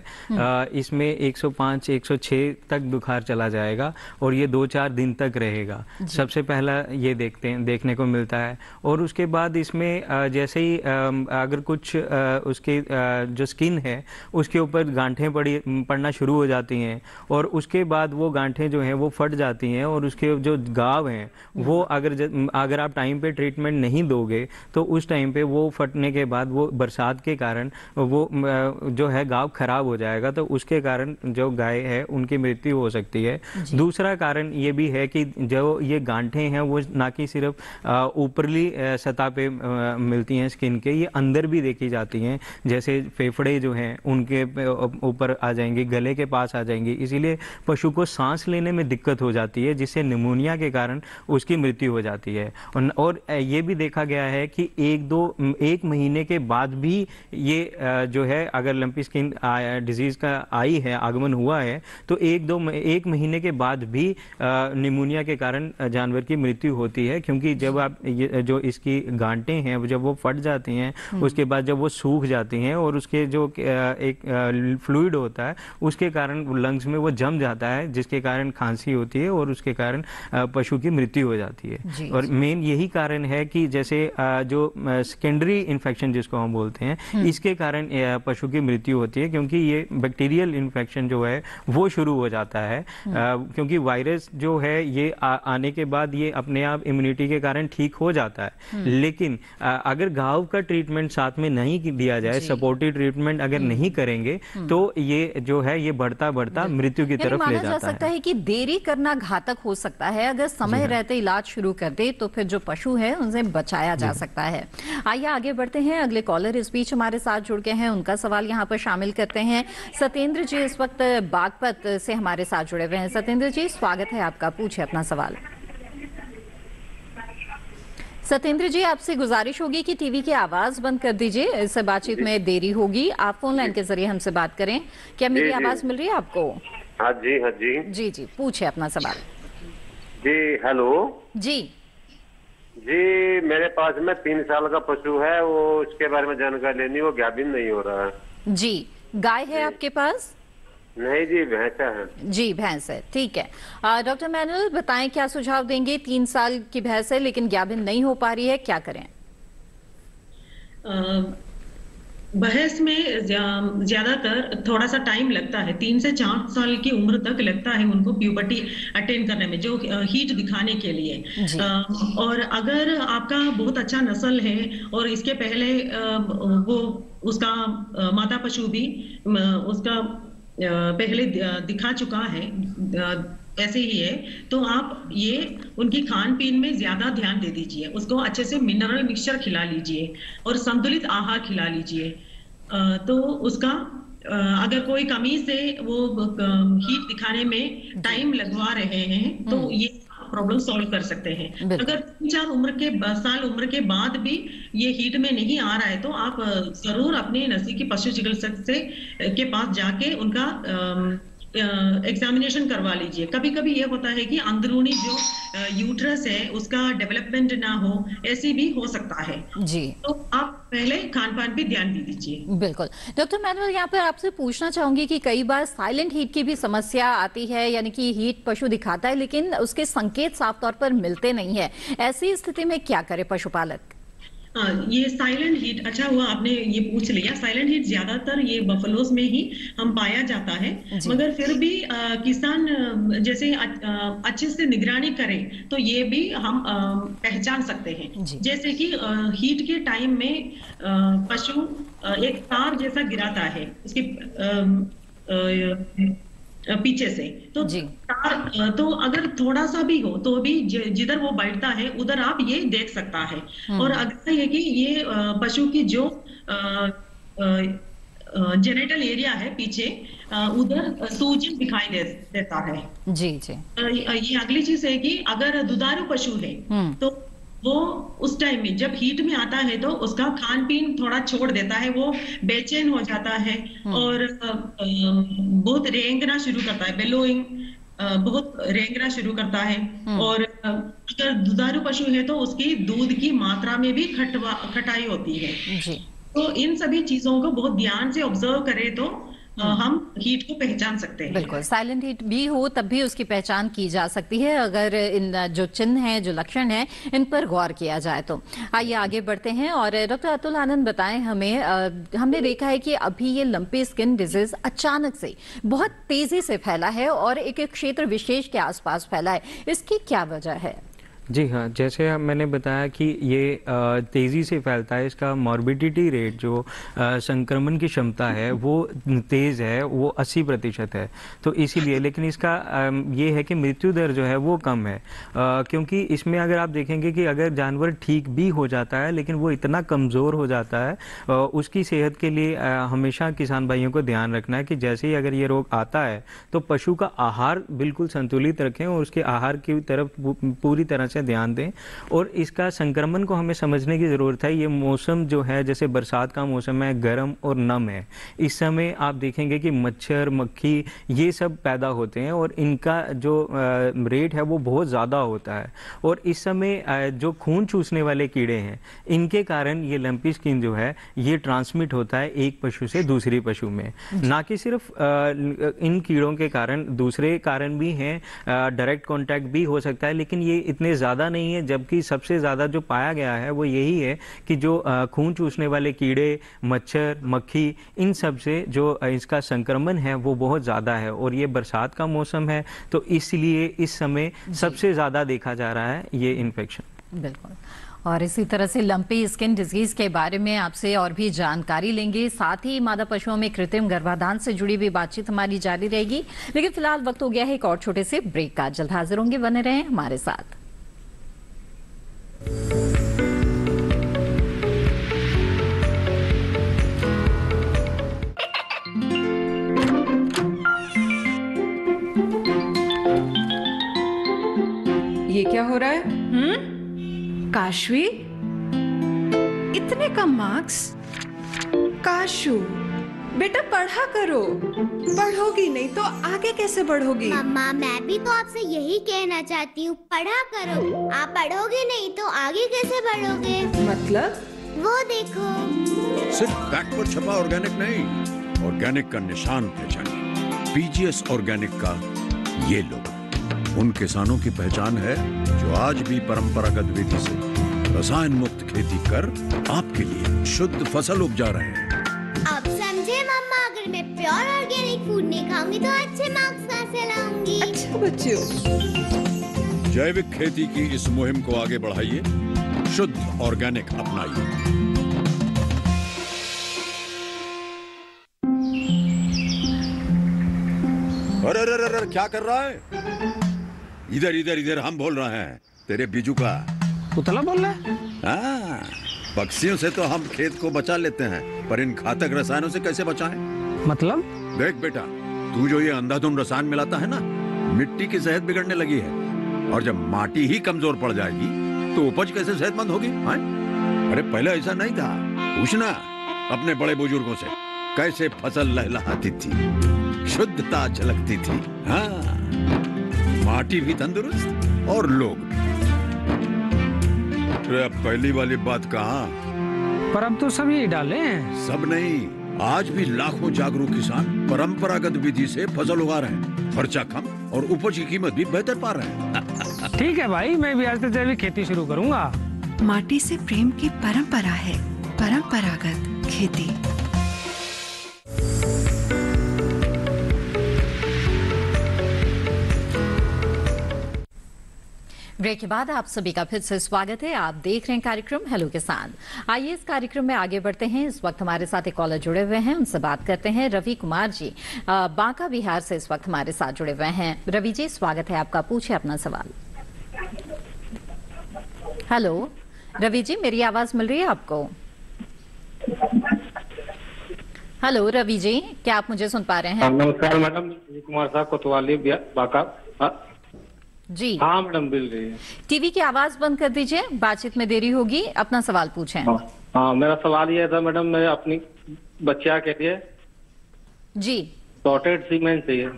इसमें 105 106 तक बुखार चला जाएगा और ये 2-4 दिन तक रहेगा। सबसे पहला ये देखने को मिलता है। और उसके बाद इसमें जैसे ही अगर कुछ उसके जो स्किन है उसके ऊपर गांठें पड़ना शुरू हो जाती हैं, और उसके बाद वो गांठें जो हैं वो फट जाती हैं, और उसके जो घाव हैं वो अगर आप टाइम पे ट्रीटमेंट नहीं दोगे तो उस टाइम पे वो फटने के बाद वो बरसात के कारण वो जो है घाव खराब हो जाएगा, तो उसके कारण जो गाय है उनकी मृत्यु हो सकती है। दूसरा कारण ये भी है कि जो ये गांठें हैं वो ना कि सिर्फ ऊपरली सतह पे मिलती हैं स्किन के, ये अंदर भी देखी जाती हैं। जैसे फेफड़े जो हैं उनके ऊपर आ जाएंगे, गले के पास आ जाएंगी, इसीलिए पशु को सांस लेने में दिक्कत हो जाती है, जिससे निमोनिया के कारण उसकी मृत्यु हो जाती है। और ये भी देखा गया है कि 1 महीने के बाद भी ये जो है अगर लंपी स्किन डिजीज का आई है, आगमन हुआ है, तो 1 महीने के बाद भी निमोनिया के कारण जानवर की मृत्यु होती है। क्योंकि जब आप जो इसकी गांठें हैं जब वो फट जाती हैं, उसके बाद जब वो सूख जाती हैं और उसके जो एक फ्लूइड होता है उसके कारण लंग्स में वो जम जाता है, जिसके कारण खांसी होती है और उसके कारण पशु की मृत्यु हो जाती है। और मेन यही कारण है कि जैसे जो सेकेंडरी इन्फेक्शन जिसको हम बोलते हैं, इसके कारण पशु की मृत्यु होती है, क्योंकि ये बैक्टीरियल इन्फेक्शन जो है वो शुरू हो जाता है। क्योंकि वायरस जो है ये आने के बाद ये अपने आप इम्यूनिटी के कारण ठीक हो जाता है, लेकिन अगर घाव का ट्रीटमेंट साथ में नहीं दिया जाए, सपोर्टिव ट्रीटमेंट अगर नहीं करेंगे, तो ये जो है ये बढ़ता मृत्यु की तरफ ले जाता सकता है कि देरी करना घातक हो सकता है। अगर समय रहते इलाज शुरू कर दे तो फिर जो पशु है उनसे बचाया जा सकता है। आइए आगे बढ़ते हैं। अगले कॉलर इस बीच हमारे साथ जुड़ गए हैं, उनका सवाल यहाँ पर शामिल करते हैं। सत्येंद्र जी इस वक्त बागपत से हमारे साथ जुड़े हुए हैं। सत्येंद्र जी, स्वागत है आपका, पूछे अपना सवाल। सत्येंद्र जी, आपसे गुजारिश होगी कि टीवी की आवाज बंद कर दीजिए, इससे बातचीत में देरी होगी। आप फोन लाइन के जरिए हमसे बात करें। क्या मेरी आवाज मिल रही है आपको? हाँ जी, हाँ जी। जी जी, पूछे अपना सवाल। जी हेलो जी जी, मेरे पास में 3 साल का पशु है, वो उसके बारे में जानकारी लेनी, वो गाभिन नहीं हो रहा है। जी, गाय है आपके पास? नहीं जी, भैंसा है। जी, भैंस है, ठीक है। डॉक्टर मैनुअल बताएं, क्या सुझाव देंगे? 3 साल की भैंस है लेकिन गाभिन नहीं हो पा रही है, क्या करें? भैंस में ज्यादातर थोड़ा सा टाइम लगता है, 3 से 4 साल की उम्र तक लगता है उनको प्यूबर्टी अटेन करने में, जो हीट दिखाने के लिए। और अगर आपका बहुत अच्छा नस्ल है और इसके पहले वो उसका माता पशु भी उसका पहले दिखा चुका है, ऐसे ही है, तो आप ये उनकी खान पीन में ज्यादा ध्यान दे दीजिए, उसको अच्छे से मिनरल मिक्सचर खिला लीजिए और संतुलित आहार खिला लीजिए। तो उसका अगर कोई कमी से वो हीट दिखाने में टाइम लगवा रहे हैं तो ये प्रॉब्लम सॉल्व कर सकते हैं। अगर 3-4 साल उम्र के बाद भी ये हीट में नहीं आ रहा है तो आप जरूर अपने नजदीकी पशु चिकित्सक के पास जाके उनका एग्जामिनेशन करवा लीजिए। कभी कभी ये होता है कि अंदरूनी जो यूट्रस है उसका डेवलपमेंट ना हो, ऐसी भी हो सकता है जी। तो आप पहले खान पान पे ध्यान दे दीजिए। बिल्कुल। डॉक्टर मैनुअल, यहाँ पर आपसे पूछना चाहूंगी कि कई बार साइलेंट हीट की भी समस्या आती है, यानी कि हीट पशु दिखाता है लेकिन उसके संकेत साफ तौर पर मिलते नहीं है, ऐसी स्थिति में क्या करे पशुपालक? ये साइलेंट हीट, अच्छा हुआ आपने ये पूछ लिया। साइलेंट हीट ज्यादातर ये बफलोज में ही हम पाया जाता है, मगर फिर भी किसान जैसे अच्छे से निगरानी करें तो ये भी हम पहचान सकते हैं। जैसे कि हीट के टाइम में पशु एक तार जैसा गिराता है उसके पीछे से, तो तार तो अगर थोड़ा सा भी हो तो भी जिधर वो बैठता है उधर आप ये देख सकता है। और अगर ये कि ये पशु की जो जेनिटल एरिया है पीछे, उधर सूजन दिखाई देता है। जी जी। ये अगली चीज है कि अगर दुधारू पशु है तो वो उस टाइम में जब हीट में आता है तो उसका खान पीन थोड़ा छोड़ देता है, वो बेचैन हो जाता है और बहुत रेंगना शुरू करता है, बेलोइंग बहुत रेंगना शुरू करता है। और अगर दुधारू पशु है तो उसकी दूध की मात्रा में भी खटाई होती है। तो इन सभी चीजों को बहुत ध्यान से ऑब्जर्व करें तो हम हीट को पहचान सकते हैं। बिल्कुल, साइलेंट हीट भी हो तब भी उसकी पहचान की जा सकती है अगर इन जो चिन्ह हैं, जो लक्षण हैं, इन पर गौर किया जाए तो। आइए आगे बढ़ते हैं और डॉक्टर अतुल आनंद बताएं हमें, हमने देखा है कि अभी ये लंपी स्किन डिजीज अचानक से बहुत तेजी से फैला है और एक क्षेत्र विशेष के आसपास फैला है, इसकी क्या वजह है? जी हाँ, जैसे मैंने बताया कि ये तेज़ी से फैलता है, इसका मॉर्बिडिटी रेट जो संक्रमण की क्षमता है वो तेज़ है, वो 80% है। तो इसीलिए, लेकिन इसका ये है कि मृत्यु दर जो है वो कम है, क्योंकि इसमें अगर आप देखेंगे कि अगर जानवर ठीक भी हो जाता है लेकिन वो इतना कमज़ोर हो जाता है, उसकी सेहत के लिए हमेशा किसान भाइयों को ध्यान रखना है कि जैसे ही अगर ये रोग आता है तो पशु का आहार बिल्कुल संतुलित रखें और उसके आहार की तरफ पूरी तरह से ध्यान दें। और इसका संक्रमण को हमें समझने की ज़रूरत है। ये मौसम जो है, जैसे बरसात का मौसम है, गर्म और नम है, इस समय आप देखेंगे कि मच्छर, मक्खी ये सब पैदा होते हैं और इनका जो रेट है वो बहुत ज़्यादा होता है। और इस समय जो खून चूसने वाले कीड़े हैं, इनके कारण ये लंपी स्किन जो है ये ट्रांसमिट होता है एक पशु से दूसरी पशु में। ना कि सिर्फ इन कीड़ों के कारण, दूसरे कारण भी हैं, डायरेक्ट कॉन्टैक्ट भी हो सकता है, लेकिन ये इतने ज़्यादा नहीं है। जबकि सबसे ज़्यादा जो पाया गया है वो यही है कि जो खून चूसने वाले कीड़े, मच्छर, मक्खी, इन सब से जो इसका संक्रमण है वो बहुत ज़्यादा है। और ये बरसात का मौसम है तो इसलिए इस समय सबसे ज़्यादा देखा जा रहा है ये इन्फेक्शन। बिल्कुल। और इसी तरह से लंपी स्किन डिजीज के बारे में आपसे और भी जानकारी लेंगे, साथ ही मादा पशुओं में कृत्रिम गर्भाधान से जुड़ी भी बातचीत हमारी जारी रहेगी। लेकिन फिलहाल वक्त हो गया है एक और छोटे से ब्रेक का। जल्द हाजिर होंगे, बने रहें हमारे साथ। ये क्या हो रहा है? काशवी, इतने कम मार्क्स? काशू बेटा पढ़ा करो, पढ़ोगी नहीं तो आगे कैसे बढ़ोगी? मम्मा मैं भी तो आपसे यही कहना चाहती हूँ, पढ़ा करो। आप पढ़ोगे नहीं तो आगे कैसे बढ़ोगे? मतलब? वो देखो, सिर्फ बैक पर छपा ऑर्गेनिक नहीं, ऑर्गेनिक का निशान पहचानिए। पीजीएस ऑर्गेनिक का ये लोगो उन किसानों की पहचान है जो आज भी परंपरागत विधि से रसायन मुक्त खेती कर आपके लिए शुद्ध फसल उपजा रहे हैं। अब समझे मम्मा, अगर मैं प्योर ऑर्गेनिक फूड नहीं खाऊंगी तो अच्छे मार्क्स कैसे लाऊंगी? अच्छा बच्चों, जैविक खेती की इस मुहिम को आगे बढ़ाइए, शुद्ध ऑर्गेनिक अपनाइए। अरे अरे अरे क्या कर रहा है? इधर इधर इधर, हम बोल रहे हैं तेरे बीजू का। उतला बोल रहा है? हाँ, पक्षियों से तो हम खेत को बचा लेते हैं, पर इन घातक रसायनों से कैसे बचाएं? मतलब? देख बेटा, तू जो ये अंधाधुंध रसायन मिलाता है ना, मिट्टी की सेहत बिगड़ने लगी है। और जब माटी ही कमजोर पड़ जाएगी तो उपज कैसे सेहतमंद होगी? हाँ? अरे पहले ऐसा नहीं था, पूछना अपने बड़े बुजुर्गों से, कैसे फसल लहलहाती थी, शुद्धता झलकती थी। हाँ, माटी भी तंदुरुस्त और लोग भी। अब पहली वाली बात कहाँ? पर अब तो सब यही डाले हैं। सब नहीं, आज भी लाखों जागरूक किसान परंपरागत विधि से फसल उगा रहे हैं। खर्चा कम और उपज की कीमत भी बेहतर पा रहे हैं। ठीक है भाई, मैं भी आज से जैविक खेती शुरू करूंगा। माटी से प्रेम की परंपरा है। परंपरागत खेती। ब्रेक के बाद आप सभी का फिर से स्वागत है। आप देख रहे हैं कार्यक्रम हेलो किसान। आइए इस कार्यक्रम में आगे बढ़ते हैं। इस वक्त हमारे साथ एक कॉलर जुड़े हुए हैं, उनसे बात करते हैं। रवि कुमार जी बांका बिहार से इस वक्त हमारे साथ जुड़े हुए हैं। रवि जी स्वागत है आपका, पूछिए अपना सवाल। हेलो रवि जी, मेरी आवाज मिल रही है आपको? हेलो रवि जी, क्या आप मुझे सुन पा रहे हैं? नमस्कार मैडम, रवि कुमार साहब कोतवाली बांका। जी हाँ मैडम, मिल रही है। टीवी की आवाज बंद कर दीजिए, बातचीत में देरी होगी। अपना सवाल पूछें। हाँ, मेरा सवाल ये था मैडम, मैं अपनी बच्चिया के लिए जी सॉर्टेड सीमेंट चाहिए।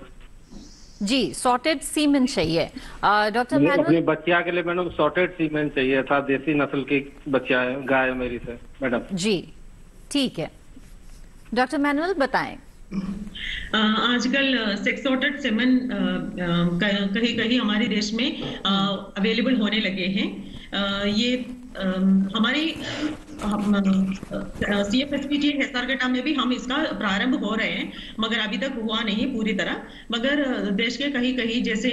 जी, सॉर्टेड सीमेंट चाहिए। डॉक्टर मैनुअल, अपनी बच्चिया के लिए मैडम सॉर्टेड सीमेंट चाहिए था। देसी नस्ल की बच्चिया है, गाय है मेरी से मैडम। जी ठीक है, डॉक्टर मैनुअल बताएं। आजकल सेक्स सॉर्टेड सेमन कहीं कहीं हमारे देश में अवेलेबल होने लगे हैं। ये हमारी CFSPT हैसरगटा में भी हम इसका प्रारंभ हो रहे हैं, मगर अभी तक हुआ नहीं पूरी तरह। मगर देश के कहीं कहीं जैसे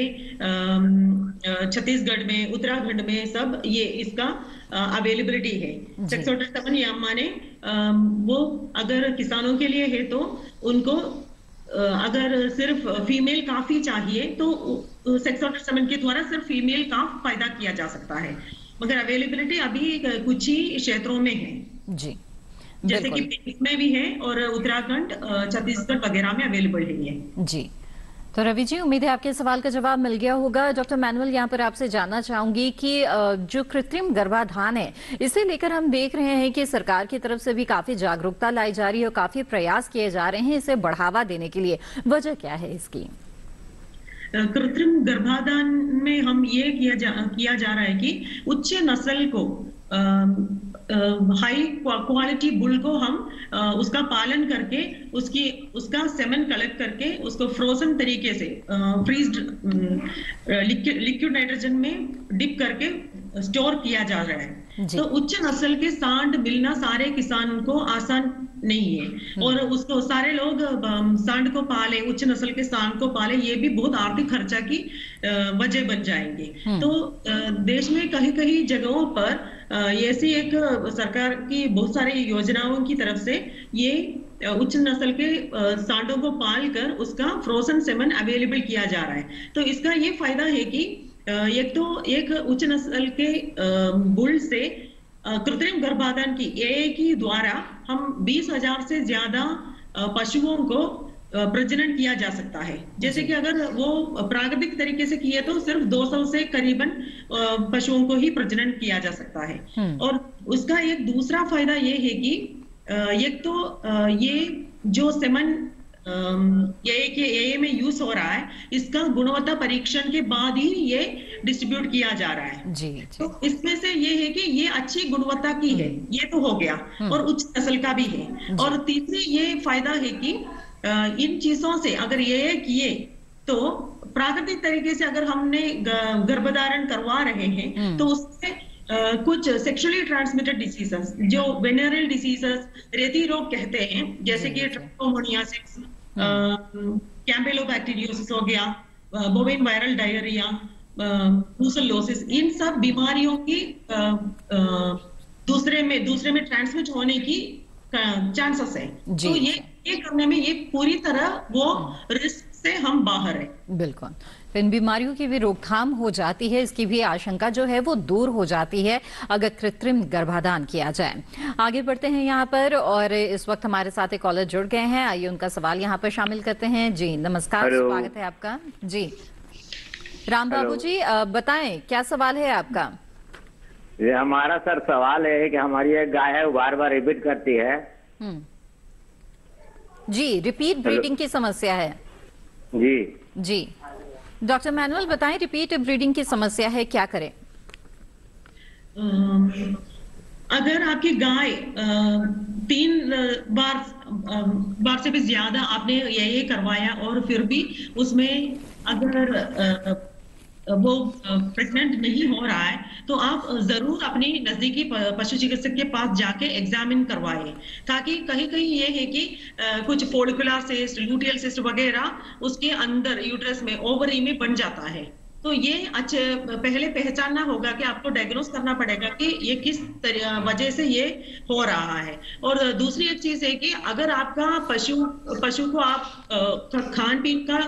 छत्तीसगढ़ में, उत्तराखंड में सब ये इसका अवेलेबिलिटी है। सेक्स सॉर्टेड सेमन या माने वो अगर किसानों के लिए है तो उनको अगर सिर्फ फीमेल काफी चाहिए तो सेक्स सॉर्टेड सेमन के द्वारा सिर्फ फीमेल काफ पैदा किया जा सकता है, मगर अवेलेबिलिटी अभी कुछ ही क्षेत्रों में है। जी, जैसे कि इसमें भी है और उत्तराखंड, छत्तीसगढ़ वगैरह में अवेलेबल है ये। जी, तो रवि जी उम्मीद है आपके सवाल का जवाब मिल गया होगा। डॉक्टर मैनुअल, यहाँ पर आपसे जानना चाहूंगी कि जो कृत्रिम गर्भाधान है, इसे लेकर हम देख रहे हैं कि सरकार की तरफ से भी काफी जागरूकता लाई जा रही है और काफी प्रयास किए जा रहे हैं इसे बढ़ावा देने के लिए। वजह क्या है इसकी? कृत्रिम गर्भाधान में हम ये किया जा रहा है कि उच्च नस्ल को, हाई क्वालिटी बुल को हम उसका पालन करके उसका सेमन कलेक्ट करके उसको फ्रोजन तरीके से फ्रीज्ड लिक्विड नाइट्रोजन में डिप करके स्टोर किया जा रहा है। तो उच्च नस्ल के सांड मिलना सारे किसानों को आसान नहीं है, और उसको सारे लोग सांड को पाले, उच्च नस्ल के सांड को पाले, ये भी बहुत आर्थिक खर्चा की वजह बन जाएंगे। तो देश में कहीं कहीं जगहों पर ऐसी एक सरकार की बहुत सारी योजनाओं की तरफ से ये उच्च नस्ल के सांडों को पाल कर उसका फ्रोजन सेमन अवेलेबल किया जा रहा है। तो इसका ये फायदा है कि एक उच्च नस्ल के बुल से कृत्रिम गर्भाधान की AA की द्वारा हम 20,000 से ज्यादा पशुओं को प्रजनन किया जा सकता है। जैसे कि अगर वो प्राकृतिक तरीके से किए तो सिर्फ 200 से करीबन पशुओं को ही प्रजनन किया जा सकता है। और उसका एक दूसरा फायदा ये है कि एक तो ये जो सेमन AA में यूज हो रहा है, इसका गुणवत्ता परीक्षण के बाद ही ये डिस्ट्रीब्यूट किया जा रहा है। जी। तो इसमें से ये है कि ये अच्छी गुणवत्ता की है, ये तो हो गया, और उच्च नस्ल का भी है। और तीसरी ये फायदा है कि इन चीजों से अगर ये किए तो प्राकृतिक तरीके से अगर हमने गर्भधारण करवा रहे हैं तो उससे कुछ सेक्सुअली ट्रांसमिटेड डिसीजेस, जो वेनेरल डिसीजेस, रेती रोग कहते हैं, जैसे कि ट्राइकोमोनियासिस, कैम्पेलोबैक्टीरियोसिस हो गया, बोवेन वायरल डायरिया, ब्रूसेलोसिस, इन सब बीमारियों की दूसरे में ट्रांसमिट होने की चांसेस है। तो ये करने में ये पूरी तरह वो रिस्क से हम बाहर है। बिल्कुल, तो इन बीमारियों की भी रोकथाम हो जाती है, इसकी भी आशंका जो है वो दूर हो जाती है अगर कृत्रिम गर्भाधान किया जाए। आगे बढ़ते हैं यहाँ पर, और इस वक्त हमारे साथ एक कॉलर जुड़ गए हैं। आइए उनका सवाल यहाँ पर शामिल करते हैं। जी नमस्कार, स्वागत है आपका। जी राम बाबू जी बताएं, क्या सवाल है आपका? ये हमारा सर सवाल है कि हमारी एक गाय है, वो बार बार रिपीट करती है। जी, रिपीट ब्रीडिंग की समस्या है। जी डॉक्टर मैनुअल बताएं, रिपीट ब्रीडिंग की समस्या है, क्या करें? अगर आपकी गाय 3 बार से भी ज्यादा आपने ये करवाया और फिर भी उसमें अगर वो प्रेग्नेंट नहीं हो रहा है, तो आप जरूर अपनी नजदीकी पशु चिकित्सक के पास जाके एग्जामिन करवाएं, ताकि कहीं कहीं ये है कि कुछ फोलिकुलर सिस्ट, लूटियल सिस्ट वगैरह उसके अंदर यूट्रस में, ओवरी में बन जाता है। तो ये अच्छे पहले पहचानना होगा कि आपको डायग्नोस करना पड़ेगा कि ये किस वजह से ये हो रहा है। और दूसरी एक चीज है कि अगर आपका पशु को आप खान पीन का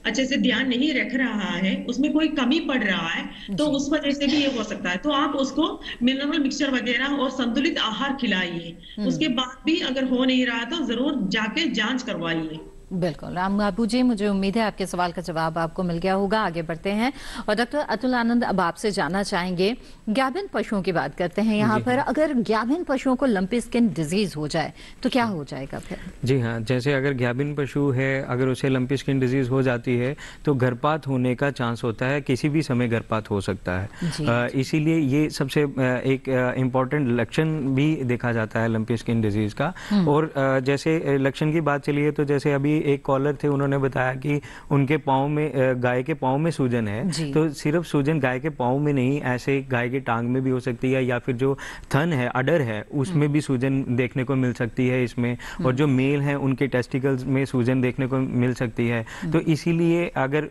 अच्छे से ध्यान नहीं रख रहा है, उसमें कोई कमी पड़ रहा है, तो उस वजह से भी ये हो सकता है। तो आप उसको मिनरल मिक्सचर वगैरह और संतुलित आहार खिलाइए। उसके बाद भी अगर हो नहीं रहा तो जरूर जाके जांच करवाइए। बिल्कुल राम बाबू जी, मुझे उम्मीद है आपके सवाल का जवाब आपको मिल गया होगा। आगे बढ़ते हैं और डॉक्टर अतुल आनंद, अब आपसे जानना चाहेंगे, गाभिन पशुओं की बात करते हैं यहाँ पर। अगर गाभिन पशुओं को लंपी स्किन डिजीज हो जाए तो क्या हो जाएगा फिर? जी हाँ, जैसे अगर गाभिन पशु है, अगर उसे लंपी स्किन डिजीज हो जाती है तो गर्भपात होने का चांस होता है, किसी भी समय गर्भपात हो सकता है। इसीलिए ये सबसे एक इम्पॉर्टेंट लक्षण भी देखा जाता है लंपी स्किन डिजीज का। और जैसे लक्षण की बात चली है तो जैसे अभी एक कॉलर थे, उन्होंने बताया कि उनके पाँव में, गाय के पाँव में सूजन है, तो सिर्फ सूजन गाय के पाँव में नहीं, ऐसे गाय की टांग में भी हो सकती है, या फिर जो थन है, अडर है, उसमें भी सूजन देखने को मिल सकती है इसमें। और जो मेल है उनके टेस्टिकल्स में सूजन देखने को मिल सकती है। तो इसीलिए अगर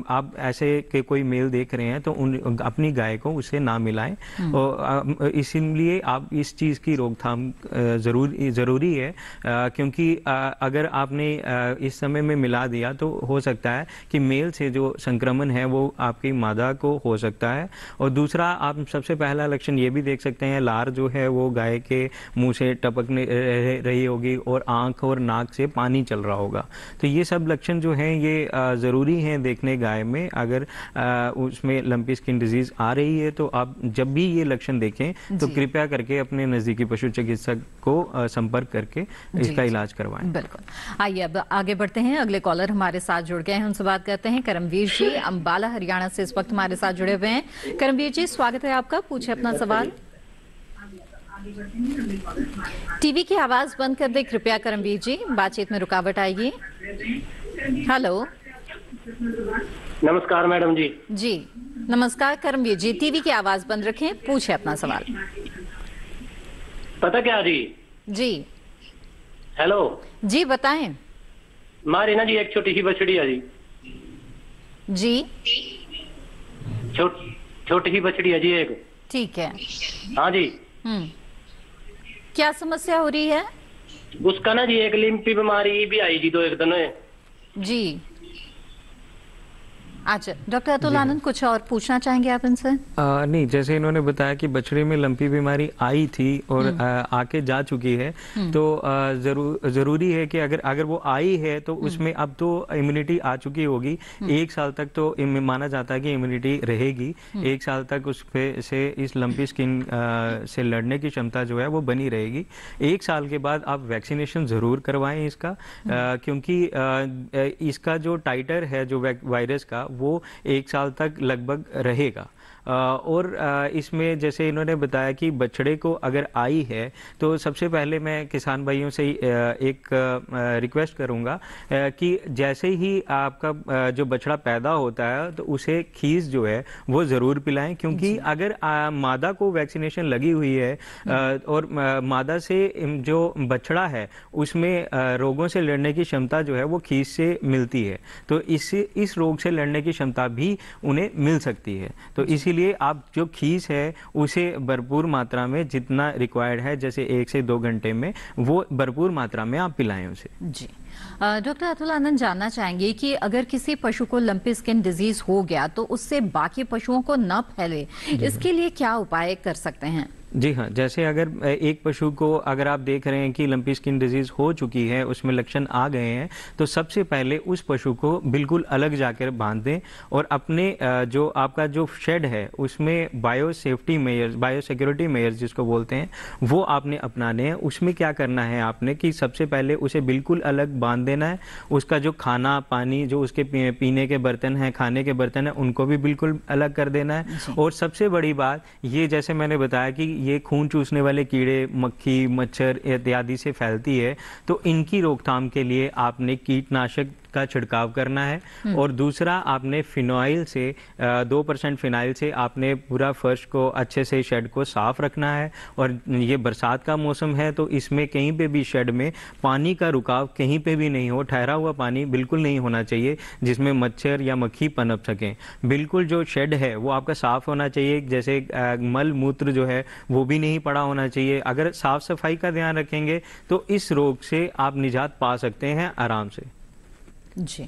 आप ऐसे के कोई मेल देख रहे हैं तो अपनी गाय को उससे ना मिलाएं। और इसीलिए आप इस चीज़ की रोकथाम ज़रूरी है, क्योंकि अगर आपने इस समय में मिला दिया तो हो सकता है कि मेल से जो संक्रमण है वो आपकी मादा को हो सकता है। और दूसरा, आप सबसे पहला लक्षण ये भी देख सकते हैं, लार जो है वो गाय के मुंह से टपकने रही होगी और आंख और नाक से पानी चल रहा होगा। तो ये सब लक्षण जो हैं ये ज़रूरी हैं देखने गाय में। अगर उसमें लंपी स्किन डिजीज आ रही है तो आप जब भी ये लक्षण देखें तो कृपया करके अपने नज़दीकी पशु चिकित्सक को संपर्क करके इसका इलाज करवाएं। बिल्कुल। आइए अब आगे बढ़ते हैं, अगले कॉलर हमारे साथ जुड़ गए हैं, उनसे बात करते हैं। करमवीर जी अंबाला हरियाणा से इस वक्त हमारे साथ जुड़े हुए हैं। करमवीर जी, स्वागत है आपका, पूछे अपना सवाल। टीवी की आवाज बंद कर दे कृपया करमवीर जी, बातचीत में रुकावट आएगी। हेलो, नमस्कार मैडम जी। जी नमस्कार करमवीर जी, टीवी की आवाज बंद रखें, पूछे अपना सवाल। पता क्या जी? जी हेलो जी, बताएं। हमारी ना जी एक छोटी सी बछड़ी है जी। जी छोटी सी बछड़ी है जी एक। ठीक है। हाँ जी। क्या समस्या हो रही है उसका? ना जी एक लिम्पी बीमारी भी आई जी 2-1 दिन में जी। अच्छा डॉक्टर अतुल आनंद, कुछ और पूछना चाहेंगे आप इनसे? नहीं, जैसे इन्होंने बताया कि बछड़े में लंपी बीमारी आई थी और आके जा चुकी है, तो जरूरी है कि अगर वो आई है तो उसमें अब तो इम्यूनिटी आ चुकी होगी। 1 साल तक तो माना जाता है कि इम्यूनिटी रहेगी। 1 साल तक उस पे से इस लंपी स्किन से लड़ने की क्षमता जो है वो बनी रहेगी। 1 साल के बाद आप वैक्सीनेशन जरूर करवाएं इसका, क्योंकि इसका जो टाइटर है जो वायरस का वो 1 साल तक लगभग रहेगा। और इसमें जैसे इन्होंने बताया कि बछड़े को अगर आई है तो सबसे पहले मैं किसान भाइयों से एक रिक्वेस्ट करूंगा कि जैसे ही आपका जो बछड़ा पैदा होता है तो उसे खीस जो है वो ज़रूर पिलाएं, क्योंकि अगर मादा को वैक्सीनेशन लगी हुई है और मादा से जो बछड़ा है उसमें रोगों से लड़ने की क्षमता जो है वो खीस से मिलती है, तो इस रोग से लड़ने की क्षमता भी उन्हें मिल सकती है। तो इसीलिए आप जो खीस है उसे भरपूर मात्रा में, जितना रिक्वायर्ड है, जैसे 1 से 2 घंटे में, वो भरपूर मात्रा में आप पिलाएं उसे। जी डॉक्टर अतुल आनंद, जानना चाहेंगे कि अगर किसी पशु को लंपी स्किन डिजीज हो गया तो उससे बाकी पशुओं को न फैले, इसके लिए क्या उपाय कर सकते हैं? जी हाँ, जैसे अगर एक पशु को अगर आप देख रहे हैं कि लंपी स्किन डिजीज हो चुकी है, उसमें लक्षण आ गए हैं, तो सबसे पहले उस पशु को बिल्कुल अलग जाकर बांध दें और अपने जो आपका जो शेड है उसमें bio safety measures, bio security measures जिसको बोलते हैं, वो आपने अपनाने हैं। उसमें क्या करना है आपने कि सबसे पहले उसे बिल्कुल अलग बांध देना है। उसका जो खाना पानी, जो उसके पीने के बर्तन हैं, खाने के बर्तन हैं, उनको भी बिल्कुल अलग कर देना है। और सबसे बड़ी बात ये, जैसे मैंने बताया कि ये खून चूसने वाले कीड़े, मक्खी, मच्छर इत्यादि से फैलती है, तो इनकी रोकथाम के लिए आपने कीटनाशक का छिड़काव करना है। और दूसरा, आपने फिनाइल से 2% फिनाइल से आपने पूरा फर्श को अच्छे से शेड को साफ रखना है। और ये बरसात का मौसम है तो इसमें कहीं पे भी शेड में पानी का रुकाव कहीं पे भी नहीं हो, ठहरा हुआ पानी बिल्कुल नहीं होना चाहिए जिसमें मच्छर या मक्खी पनप सकें। बिल्कुल जो शेड है वो आपका साफ होना चाहिए, जैसे मल मूत्र जो है वो भी नहीं पड़ा होना चाहिए। अगर साफ सफाई का ध्यान रखेंगे तो इस रोग से आप निजात पा सकते हैं आराम से। जी,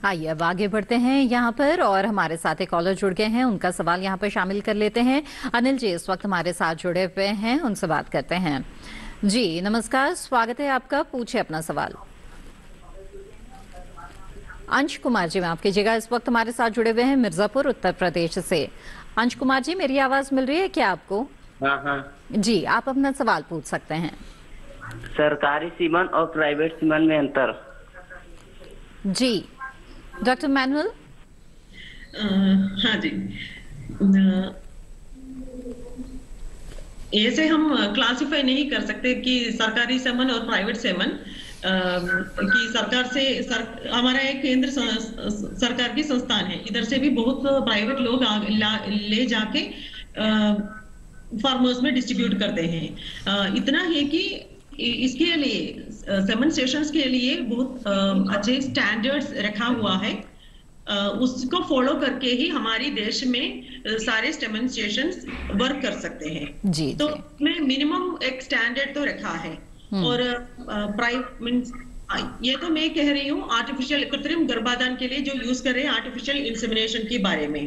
आइए अब आगे बढ़ते हैं यहाँ पर, और हमारे साथ एक कॉलर जुड़ गए हैं, उनका सवाल यहाँ पर शामिल कर लेते हैं। अनिल जी इस वक्त हमारे साथ जुड़े हुए हैं, उनसे बात करते हैं। जी नमस्कार, स्वागत है आपका, पूछिए अपना सवाल। अंश कुमार जी, माफ कीजिएगा, इस वक्त हमारे साथ जुड़े हुए हैं मिर्जापुर उत्तर प्रदेश से। अंश कुमार जी, मेरी आवाज मिल रही है क्या आपको? हाँ। जी, आप अपना सवाल पूछ सकते हैं। सरकारी सीमन और प्राइवेट सीमन में अंतर? जी डॉक्टर मैनुअल। हाँ जी, ऐसे हम क्लासिफाई नहीं कर सकते कि सरकारी सेमन और प्राइवेट सेमन कि सरकार से हमारा एक केंद्र सरकार की संस्थान है, इधर से भी बहुत प्राइवेट लोग ले जाके फार्मर्स में डिस्ट्रीब्यूट करते हैं। इतना है कि इसके लिए सेमन सेशंस के लिए बहुत अच्छे स्टैंडर्ड्स रखा हुआ है, उसको फॉलो करके ही हमारी देश में सारे सेमन सेशंस वर्क कर सकते हैं। जी, तो मैं मिनिमम एक स्टैंडर्ड तो रखा है। और मींस ये तो मैं कह रही हूँ आर्टिफिशियल कृत्रिम गर्भाधान के लिए जो यूज कर रहे हैं आर्टिफिशियल इंसेमिनेशन के बारे में।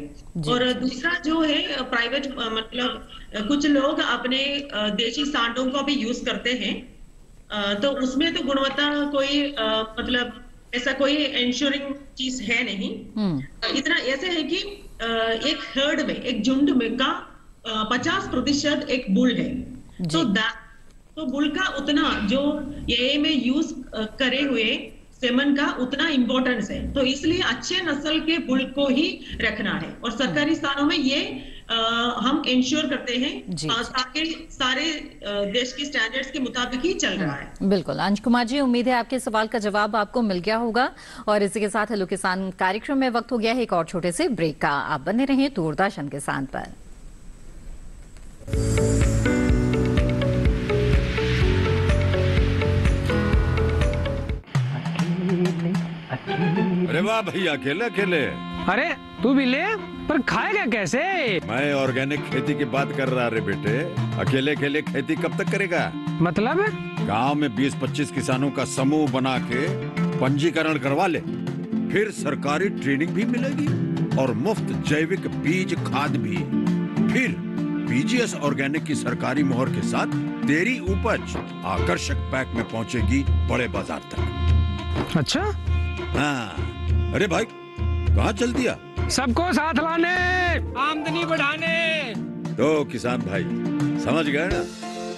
और दूसरा जो है प्राइवेट, मतलब कुछ लोग अपने देशी सांडों को भी यूज करते हैं, तो उसमें तो गुणवत्ता कोई मतलब ऐसा कोई इंश्योरिंग चीज है नहीं। इतना ऐसे है कि एक हर्ड में, एक झुंड में का 50% एक बुल है, तो बुल का उतना जो ये में यूज करे हुए सेमन का उतना इम्पोर्टेंस है, तो इसलिए अच्छे नस्ल के बुल को ही रखना है। और सरकारी स्थानों में ये हम इंश्योर करते हैं ताकि सारे देश के स्टैंडर्ड्स के मुताबिक ही चल रहा है। बिल्कुल अंश कुमार जी, उम्मीद है आपके सवाल का जवाब आपको मिल गया होगा। और इसी के साथ हेलो किसान कार्यक्रम में वक्त हो गया है एक और छोटे से ब्रेक का। आप बने रहिए दूरदर्शन किसान पर। अरे वाह भैया, अकेले अकेले। अरे तू भी ले, पर खाएगा कैसे? मैं ऑर्गेनिक खेती की बात कर रहा रे बेटे। अकेले अकेले खेती कब तक करेगा? मतलब गांव में 20-25 किसानों का समूह बना के पंजीकरण करवा ले, फिर सरकारी ट्रेनिंग भी मिलेगी और मुफ्त जैविक बीज खाद भी। फिर पीजीएस ऑर्गेनिक की सरकारी मोहर के साथ तेरी उपज आकर्षक पैक में पहुंचेगी बड़े बाजार तक। अच्छा? हाँ। अरे भाई कहाँ चल दिया? सबको साथ लाने, आमदनी बढ़ाने। तो किसान भाई समझ गए ना,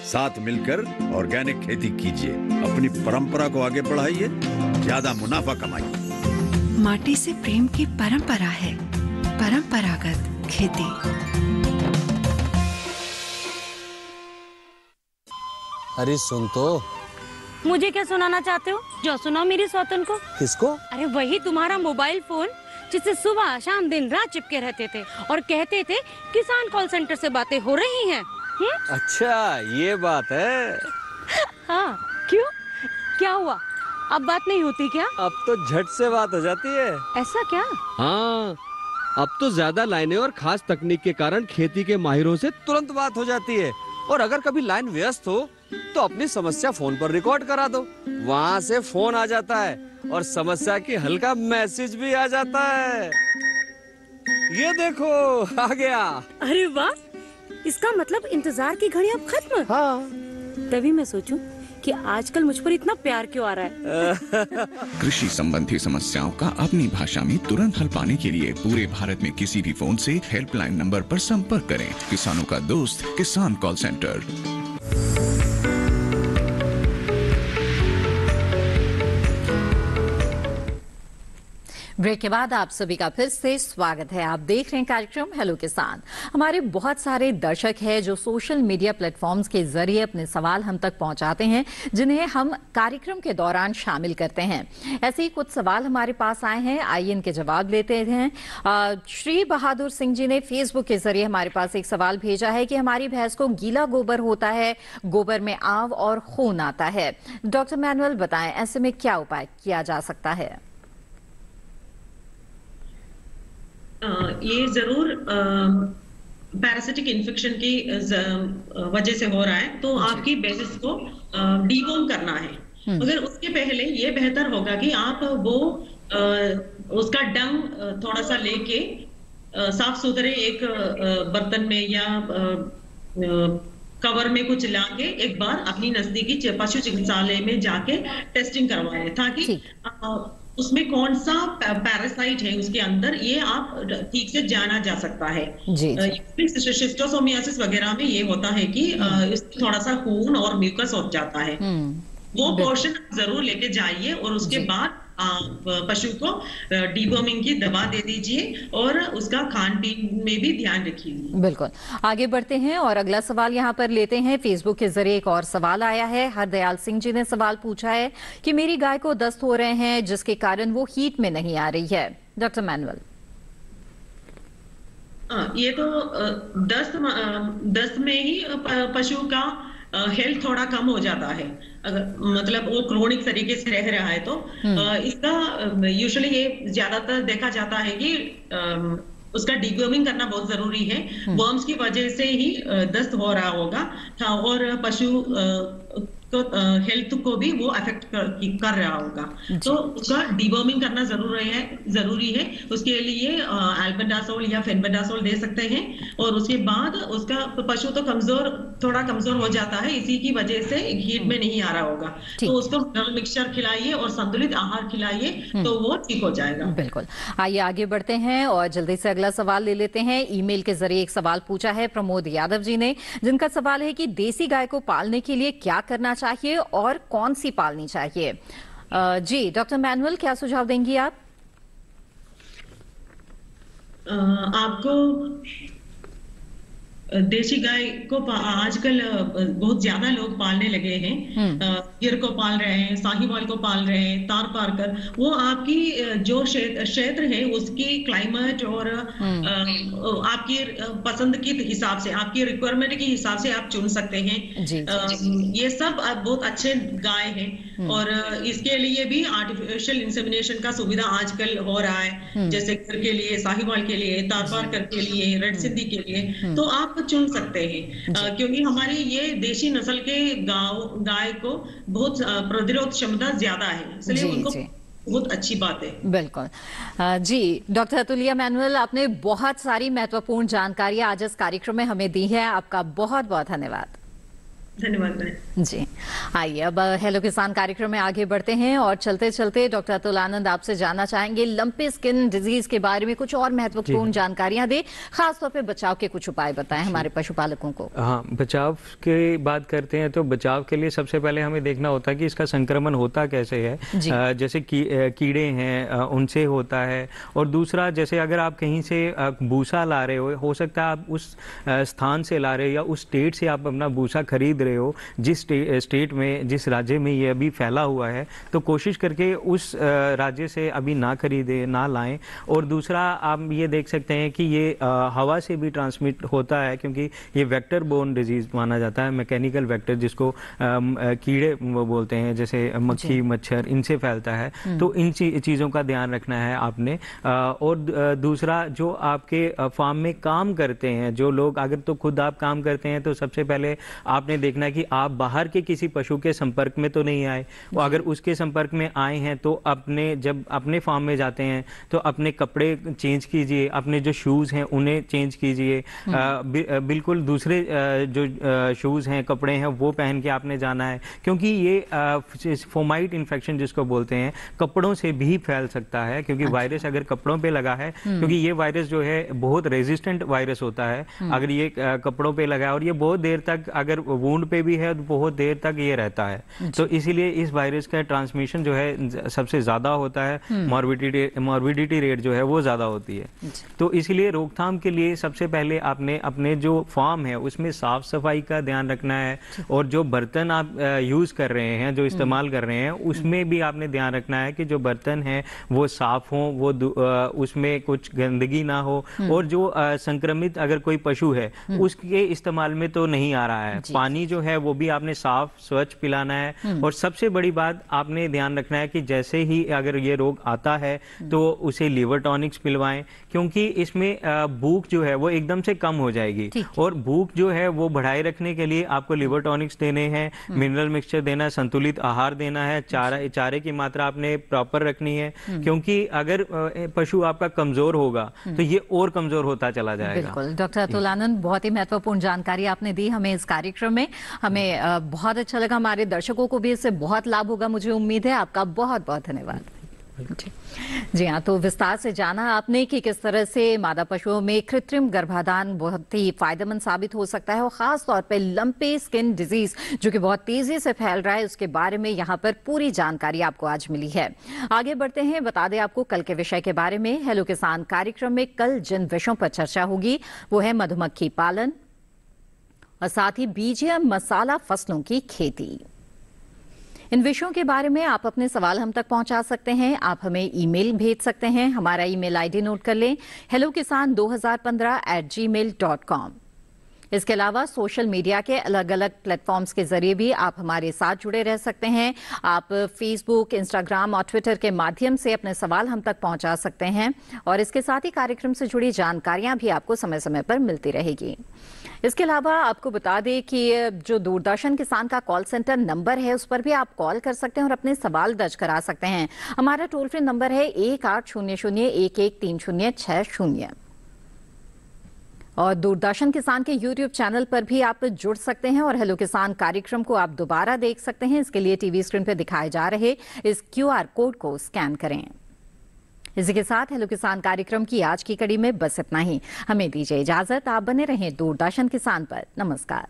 साथ मिलकर ऑर्गेनिक खेती कीजिए, अपनी परंपरा को आगे बढ़ाइए, ज्यादा मुनाफा कमाइए। माटी से प्रेम की परंपरा है परंपरागत खेती। अरे सुन तो। मुझे क्या सुनाना चाहते हो? जो सुनाओ मेरी सौतन को। किसको? अरे वही तुम्हारा मोबाइल फोन जिससे सुबह शाम दिन रात चिपके रहते थे और कहते थे किसान कॉल सेंटर से बातें हो रही हैं। अच्छा ये बात है। हाँ क्यों, क्या हुआ? अब बात नहीं होती क्या? अब तो झट से बात हो जाती है। ऐसा क्या? हाँ, अब तो ज्यादा लाइनें और खास तकनीक के कारण खेती के माहिरों से तुरंत बात हो जाती है। और अगर कभी लाइन व्यस्त हो तो अपनी समस्या फोन पर रिकॉर्ड करा दो, वहाँ से फोन आ जाता है और समस्या की हल का मैसेज भी आ जाता है। ये देखो आ गया। अरे वाह, इसका मतलब इंतजार की घड़ी अब खत्म। हाँ। तभी मैं सोचूं कि आजकल मुझ पर इतना प्यार क्यों आ रहा है। कृषि संबंधी समस्याओं का अपनी भाषा में तुरंत हल पाने के लिए पूरे भारत में किसी भी फोन से हेल्पलाइन नंबर पर संपर्क करें। किसानों का दोस्त किसान कॉल सेंटर। ब्रेक के बाद आप सभी का फिर से स्वागत है। आप देख रहे हैं कार्यक्रम हेलो किसान। हमारे बहुत सारे दर्शक हैं जो सोशल मीडिया प्लेटफॉर्म्स के जरिए अपने सवाल हम तक पहुंचाते हैं, जिन्हें हम कार्यक्रम के दौरान शामिल करते हैं। ऐसे ही कुछ सवाल हमारे पास आए हैं, आइए इनके जवाब लेते हैं। श्री बहादुर सिंह जी ने फेसबुक के जरिए हमारे पास एक सवाल भेजा है कि हमारी भैंस को गीला गोबर होता है, गोबर में आव और खून आता है। डॉक्टर मैनुअल बताएं, ऐसे में क्या उपाय किया जा सकता है? ये जरूर पैरासिटिक इन्फेक्शन की वजह से हो रहा है, तो आपकी भैंस को डीवॉर्म करना है। मगर उसके पहले ये बेहतर होगा कि आप वो उसका डंग थोड़ा सा लेके साफ सुथरे एक बर्तन में या कवर में कुछ लाके एक बार अपनी नजदीकी पशु चिकित्सालय में जाके टेस्टिंग करवाएं, ताकि उसमें कौन सा पैरासाइट है उसके अंदर, ये आप ठीक से जाना जा सकता है। शिस्टोसोमियासिस वगैरह में ये होता है कि इसमें थोड़ा सा खून और म्यूकस हो जाता है। वो पोर्शन जरूर लेके जाइए और उसके बाद पशु को डीवर्मिंग की दवा दे दीजिए और उसका खान पीन में भी ध्यान रखिए। बिल्कुल, आगे बढ़ते हैं और अगला सवाल यहाँ पर लेते हैं। फेसबुक के जरिए एक और सवाल आया है। हरदयाल सिंह जी ने सवाल पूछा है कि मेरी गाय को दस्त हो रहे हैं, जिसके कारण वो हीट में नहीं आ रही है। डॉक्टर मैनुअल, ये तो दस्त में ही पशु का हेल्थ थोड़ा कम हो जाता है, अगर मतलब वो क्रोनिक तरीके से रह रहा है तो इसका यूजुअली ये ज्यादातर देखा जाता है कि उसका डीवर्मिंग करना बहुत जरूरी है। वर्म्स की वजह से ही दस्त हो रहा होगा और पशु तो हेल्थ को भी वो अफेक्ट कर रहा होगा, तो उसका डीवर्मिंग करना जरूरी है। उसके लिए एल्बेंडाजोल या फेनबेंडाजोल दे सकते हैं और उसके बाद उसका पशु तो थोड़ा कमजोर हो जाता है, इसी की वजह से हीट में नहीं आ रहा होगा, तो उसको मिक्सचर खिलाइए और संतुलित आहार खिलाइए, तो वो ठीक हो जाएगा। बिल्कुल, आइए आगे बढ़ते हैं और जल्दी से अगला सवाल ले लेते हैं। ईमेल के जरिए एक सवाल पूछा है प्रमोद यादव जी ने, जिनका सवाल है कि देसी गाय को पालने के लिए क्या करना चाहिए और कौन सी पालनी चाहिए। जी डॉक्टर मैनुअल, क्या सुझाव देंगी आप? आपको देसी गाय को आजकल बहुत ज्यादा लोग पालने लगे हैं। गिर को पाल रहे हैं, साहिवाल को पाल रहे हैं, तार पारकर। वो आपकी जो क्षेत्र है उसकी क्लाइमेट और आपकी पसंद के हिसाब से, आपकी रिक्वायरमेंट के हिसाब से आप चुन सकते हैं। ये सब बहुत अच्छे गाय हैं और इसके लिए भी आर्टिफिशियल इंसेमिनेशन का सुविधा आजकल हो रहा है, जैसे गिर के लिए, साहिवाल के लिए, तार पारकर के लिए, रेड सिंधी के लिए, तो आप चुन सकते हैं। क्योंकि हमारी ये देशी नस्ल के गाय को बहुत प्रतिरोध क्षमता ज्यादा है, इसलिए उनको बहुत अच्छी बात है। बिल्कुल जी। डॉक्टर अतुलिया मैनुअल, आपने बहुत सारी महत्वपूर्ण जानकारी आज इस कार्यक्रम में हमें दी है, आपका बहुत बहुत धन्यवाद। धन्यवाद जी। आइए अब हेलो किसान कार्यक्रम में आगे बढ़ते हैं और चलते चलते डॉक्टर अतुल आनंद आपसे जानना चाहेंगे लंपी स्किन डिजीज के बारे में कुछ और महत्वपूर्ण जानकारियां दे, खासतौर पे बचाव के कुछ उपाय बताएं हमारे पशुपालकों को। हाँ, बचाव की बात करते हैं तो बचाव के लिए सबसे पहले हमें देखना होता है कि इसका संक्रमण होता कैसे है। जैसे कीड़े हैं उनसे होता है, और दूसरा जैसे अगर आप कहीं से भूसा ला रहे हो सकता है आप उस स्थान से ला रहे हो या उस स्टेट से आप अपना भूसा खरीद रहे हो, जिस स्टेट में, जिस राज्य में ये अभी फैला हुआ है, तो कोशिश करके उस राज्य से अभी ना खरीदे, ना लाएं। और दूसरा आप ये देख सकते हैं कि ये हवा से भी ट्रांसमिट होता है, क्योंकि ये वेक्टर बोर्न डिजीज माना जाता है, मैकेनिकल वेक्टर, जिसको कीड़े वो बोलते हैं, जैसे मक्खी, मच्छर, इनसे फैलता है। तो इन चीज़ों का ध्यान रखना है आपने। और दूसरा, जो आपके फार्म में काम करते हैं जो लोग, अगर तो खुद आप काम करते हैं तो सबसे पहले आपने देखना है कि आप बाहर के किसी पशु के संपर्क में तो नहीं आए। वो अगर उसके संपर्क में आए हैं तो जब अपने फार्म में जाते हैं तो अपने कपड़े चेंज कीजिए, अपने जो शूज हैं उन्हें चेंज कीजिए। बिल्कुल दूसरे जो शूज हैं, कपड़े हैं, वो पहन के आपने जाना है, क्योंकि ये फोमाइट इन्फेक्शन जिसको बोलते हैं, कपड़ों से भी फैल सकता है। क्योंकि वायरस अगर कपड़ों पे लगा है, क्योंकि ये वायरस जो है बहुत रेजिस्टेंट वायरस होता है, अगर ये कपड़ों पे लगा है और ये बहुत देर तक अगर वूंड पे भी है, बहुत देर तक ये रहता है। तो इसीलिए इस वायरस का ट्रांसमिशन जो है सबसे ज्यादा होता है, मॉर्बिडिटी रेट जो है वो ज्यादा होती है। तो इसीलिए रोकथाम के लिए सबसे पहले आपने अपने जो फार्म है उसमें साफ सफाई का ध्यान रखना है, और जो बर्तन आप यूज कर रहे हैं, जो इस्तेमाल कर रहे हैं, उसमें भी आपने ध्यान रखना है कि जो बर्तन हैं वो साफ हों, वो उसमें कुछ गंदगी ना हो, और जो संक्रमित अगर कोई पशु है उसके इस्तेमाल में तो नहीं आ रहा है। पानी जो है वो भी आपने साफ स्वच्छ पिलाना है, और सबसे बड़ी बात आपने ध्यान रखना है कि जैसे ही अगर ये रोग आता है तो उसे लीवर टॉनिक्स पिलवाएं, क्योंकि इसमें भूख जो है वो एकदम से कम हो जाएगी, और भूख जो है वो बढ़ाए रखने के लिए आपको लीवर टॉनिक्स देने हैं, मिनरल मिक्सचर देना, संतुलित आहार देना है, चारे की मात्रा आपने प्रॉपर रखनी है, क्योंकि अगर पशु आपका कमजोर होगा तो ये और कमजोर होता चला जाएगा। बिल्कुल डॉक्टर अतुल आनंद, बहुत ही महत्वपूर्ण जानकारी आपने दी हमें इस कार्यक्रम में। हमें बहुत अच्छा लगा, हमारे दर्शकों को भी इससे बहुत लाभ होगा, मुझे उम्मीद है। आपका बहुत बहुत धन्यवाद। जी हाँ, तो विस्तार से जाना आपने कि किस तरह से मादा पशुओं में कृत्रिम गर्भाधान बहुत ही फायदेमंद साबित हो सकता है, और खास तौर पे लंपी स्किन डिजीज जो कि बहुत तेजी से फैल रहा है, उसके बारे में यहाँ पर पूरी जानकारी आपको आज मिली है। आगे बढ़ते हैं, बता दें आपको कल के विषय के बारे में। हेलो किसान कार्यक्रम में कल जिन विषयों पर चर्चा होगी वो है मधुमक्खी पालन और साथ ही बीजीय मसाला फसलों की खेती। इन विषयों के बारे में आप अपने सवाल हम तक पहुंचा सकते हैं। आप हमें ईमेल भेज सकते हैं। हमारा ईमेल आईडी नोट कर लें, hellokisan2015@gmail.com। इसके अलावा सोशल मीडिया के अलग अलग प्लेटफॉर्म्स के जरिए भी आप हमारे साथ जुड़े रह सकते हैं। आप फेसबुक, इंस्टाग्राम और ट्विटर के माध्यम से अपने सवाल हम तक पहुंचा सकते हैं, और इसके साथ ही कार्यक्रम से जुड़ी जानकारियां भी आपको समय समय पर मिलती रहेगी। इसके अलावा आपको बता दें कि जो दूरदर्शन किसान का कॉल सेंटर नंबर है उस पर भी आप कॉल कर सकते हैं और अपने सवाल दर्ज करा सकते हैं। हमारा टोल फ्री नंबर है 1800-113060, और दूरदर्शन किसान के YouTube चैनल पर भी आप जुड़ सकते हैं, और हेलो किसान कार्यक्रम को आप दोबारा देख सकते हैं। इसके लिए टीवी स्क्रीन पर दिखाए जा रहे इस QR कोड को स्कैन करें। इसी के साथ हेलो किसान कार्यक्रम की आज की कड़ी में बस इतना ही। हमें दीजिए इजाजत, आप बने रहें दूरदर्शन किसान पर। नमस्कार।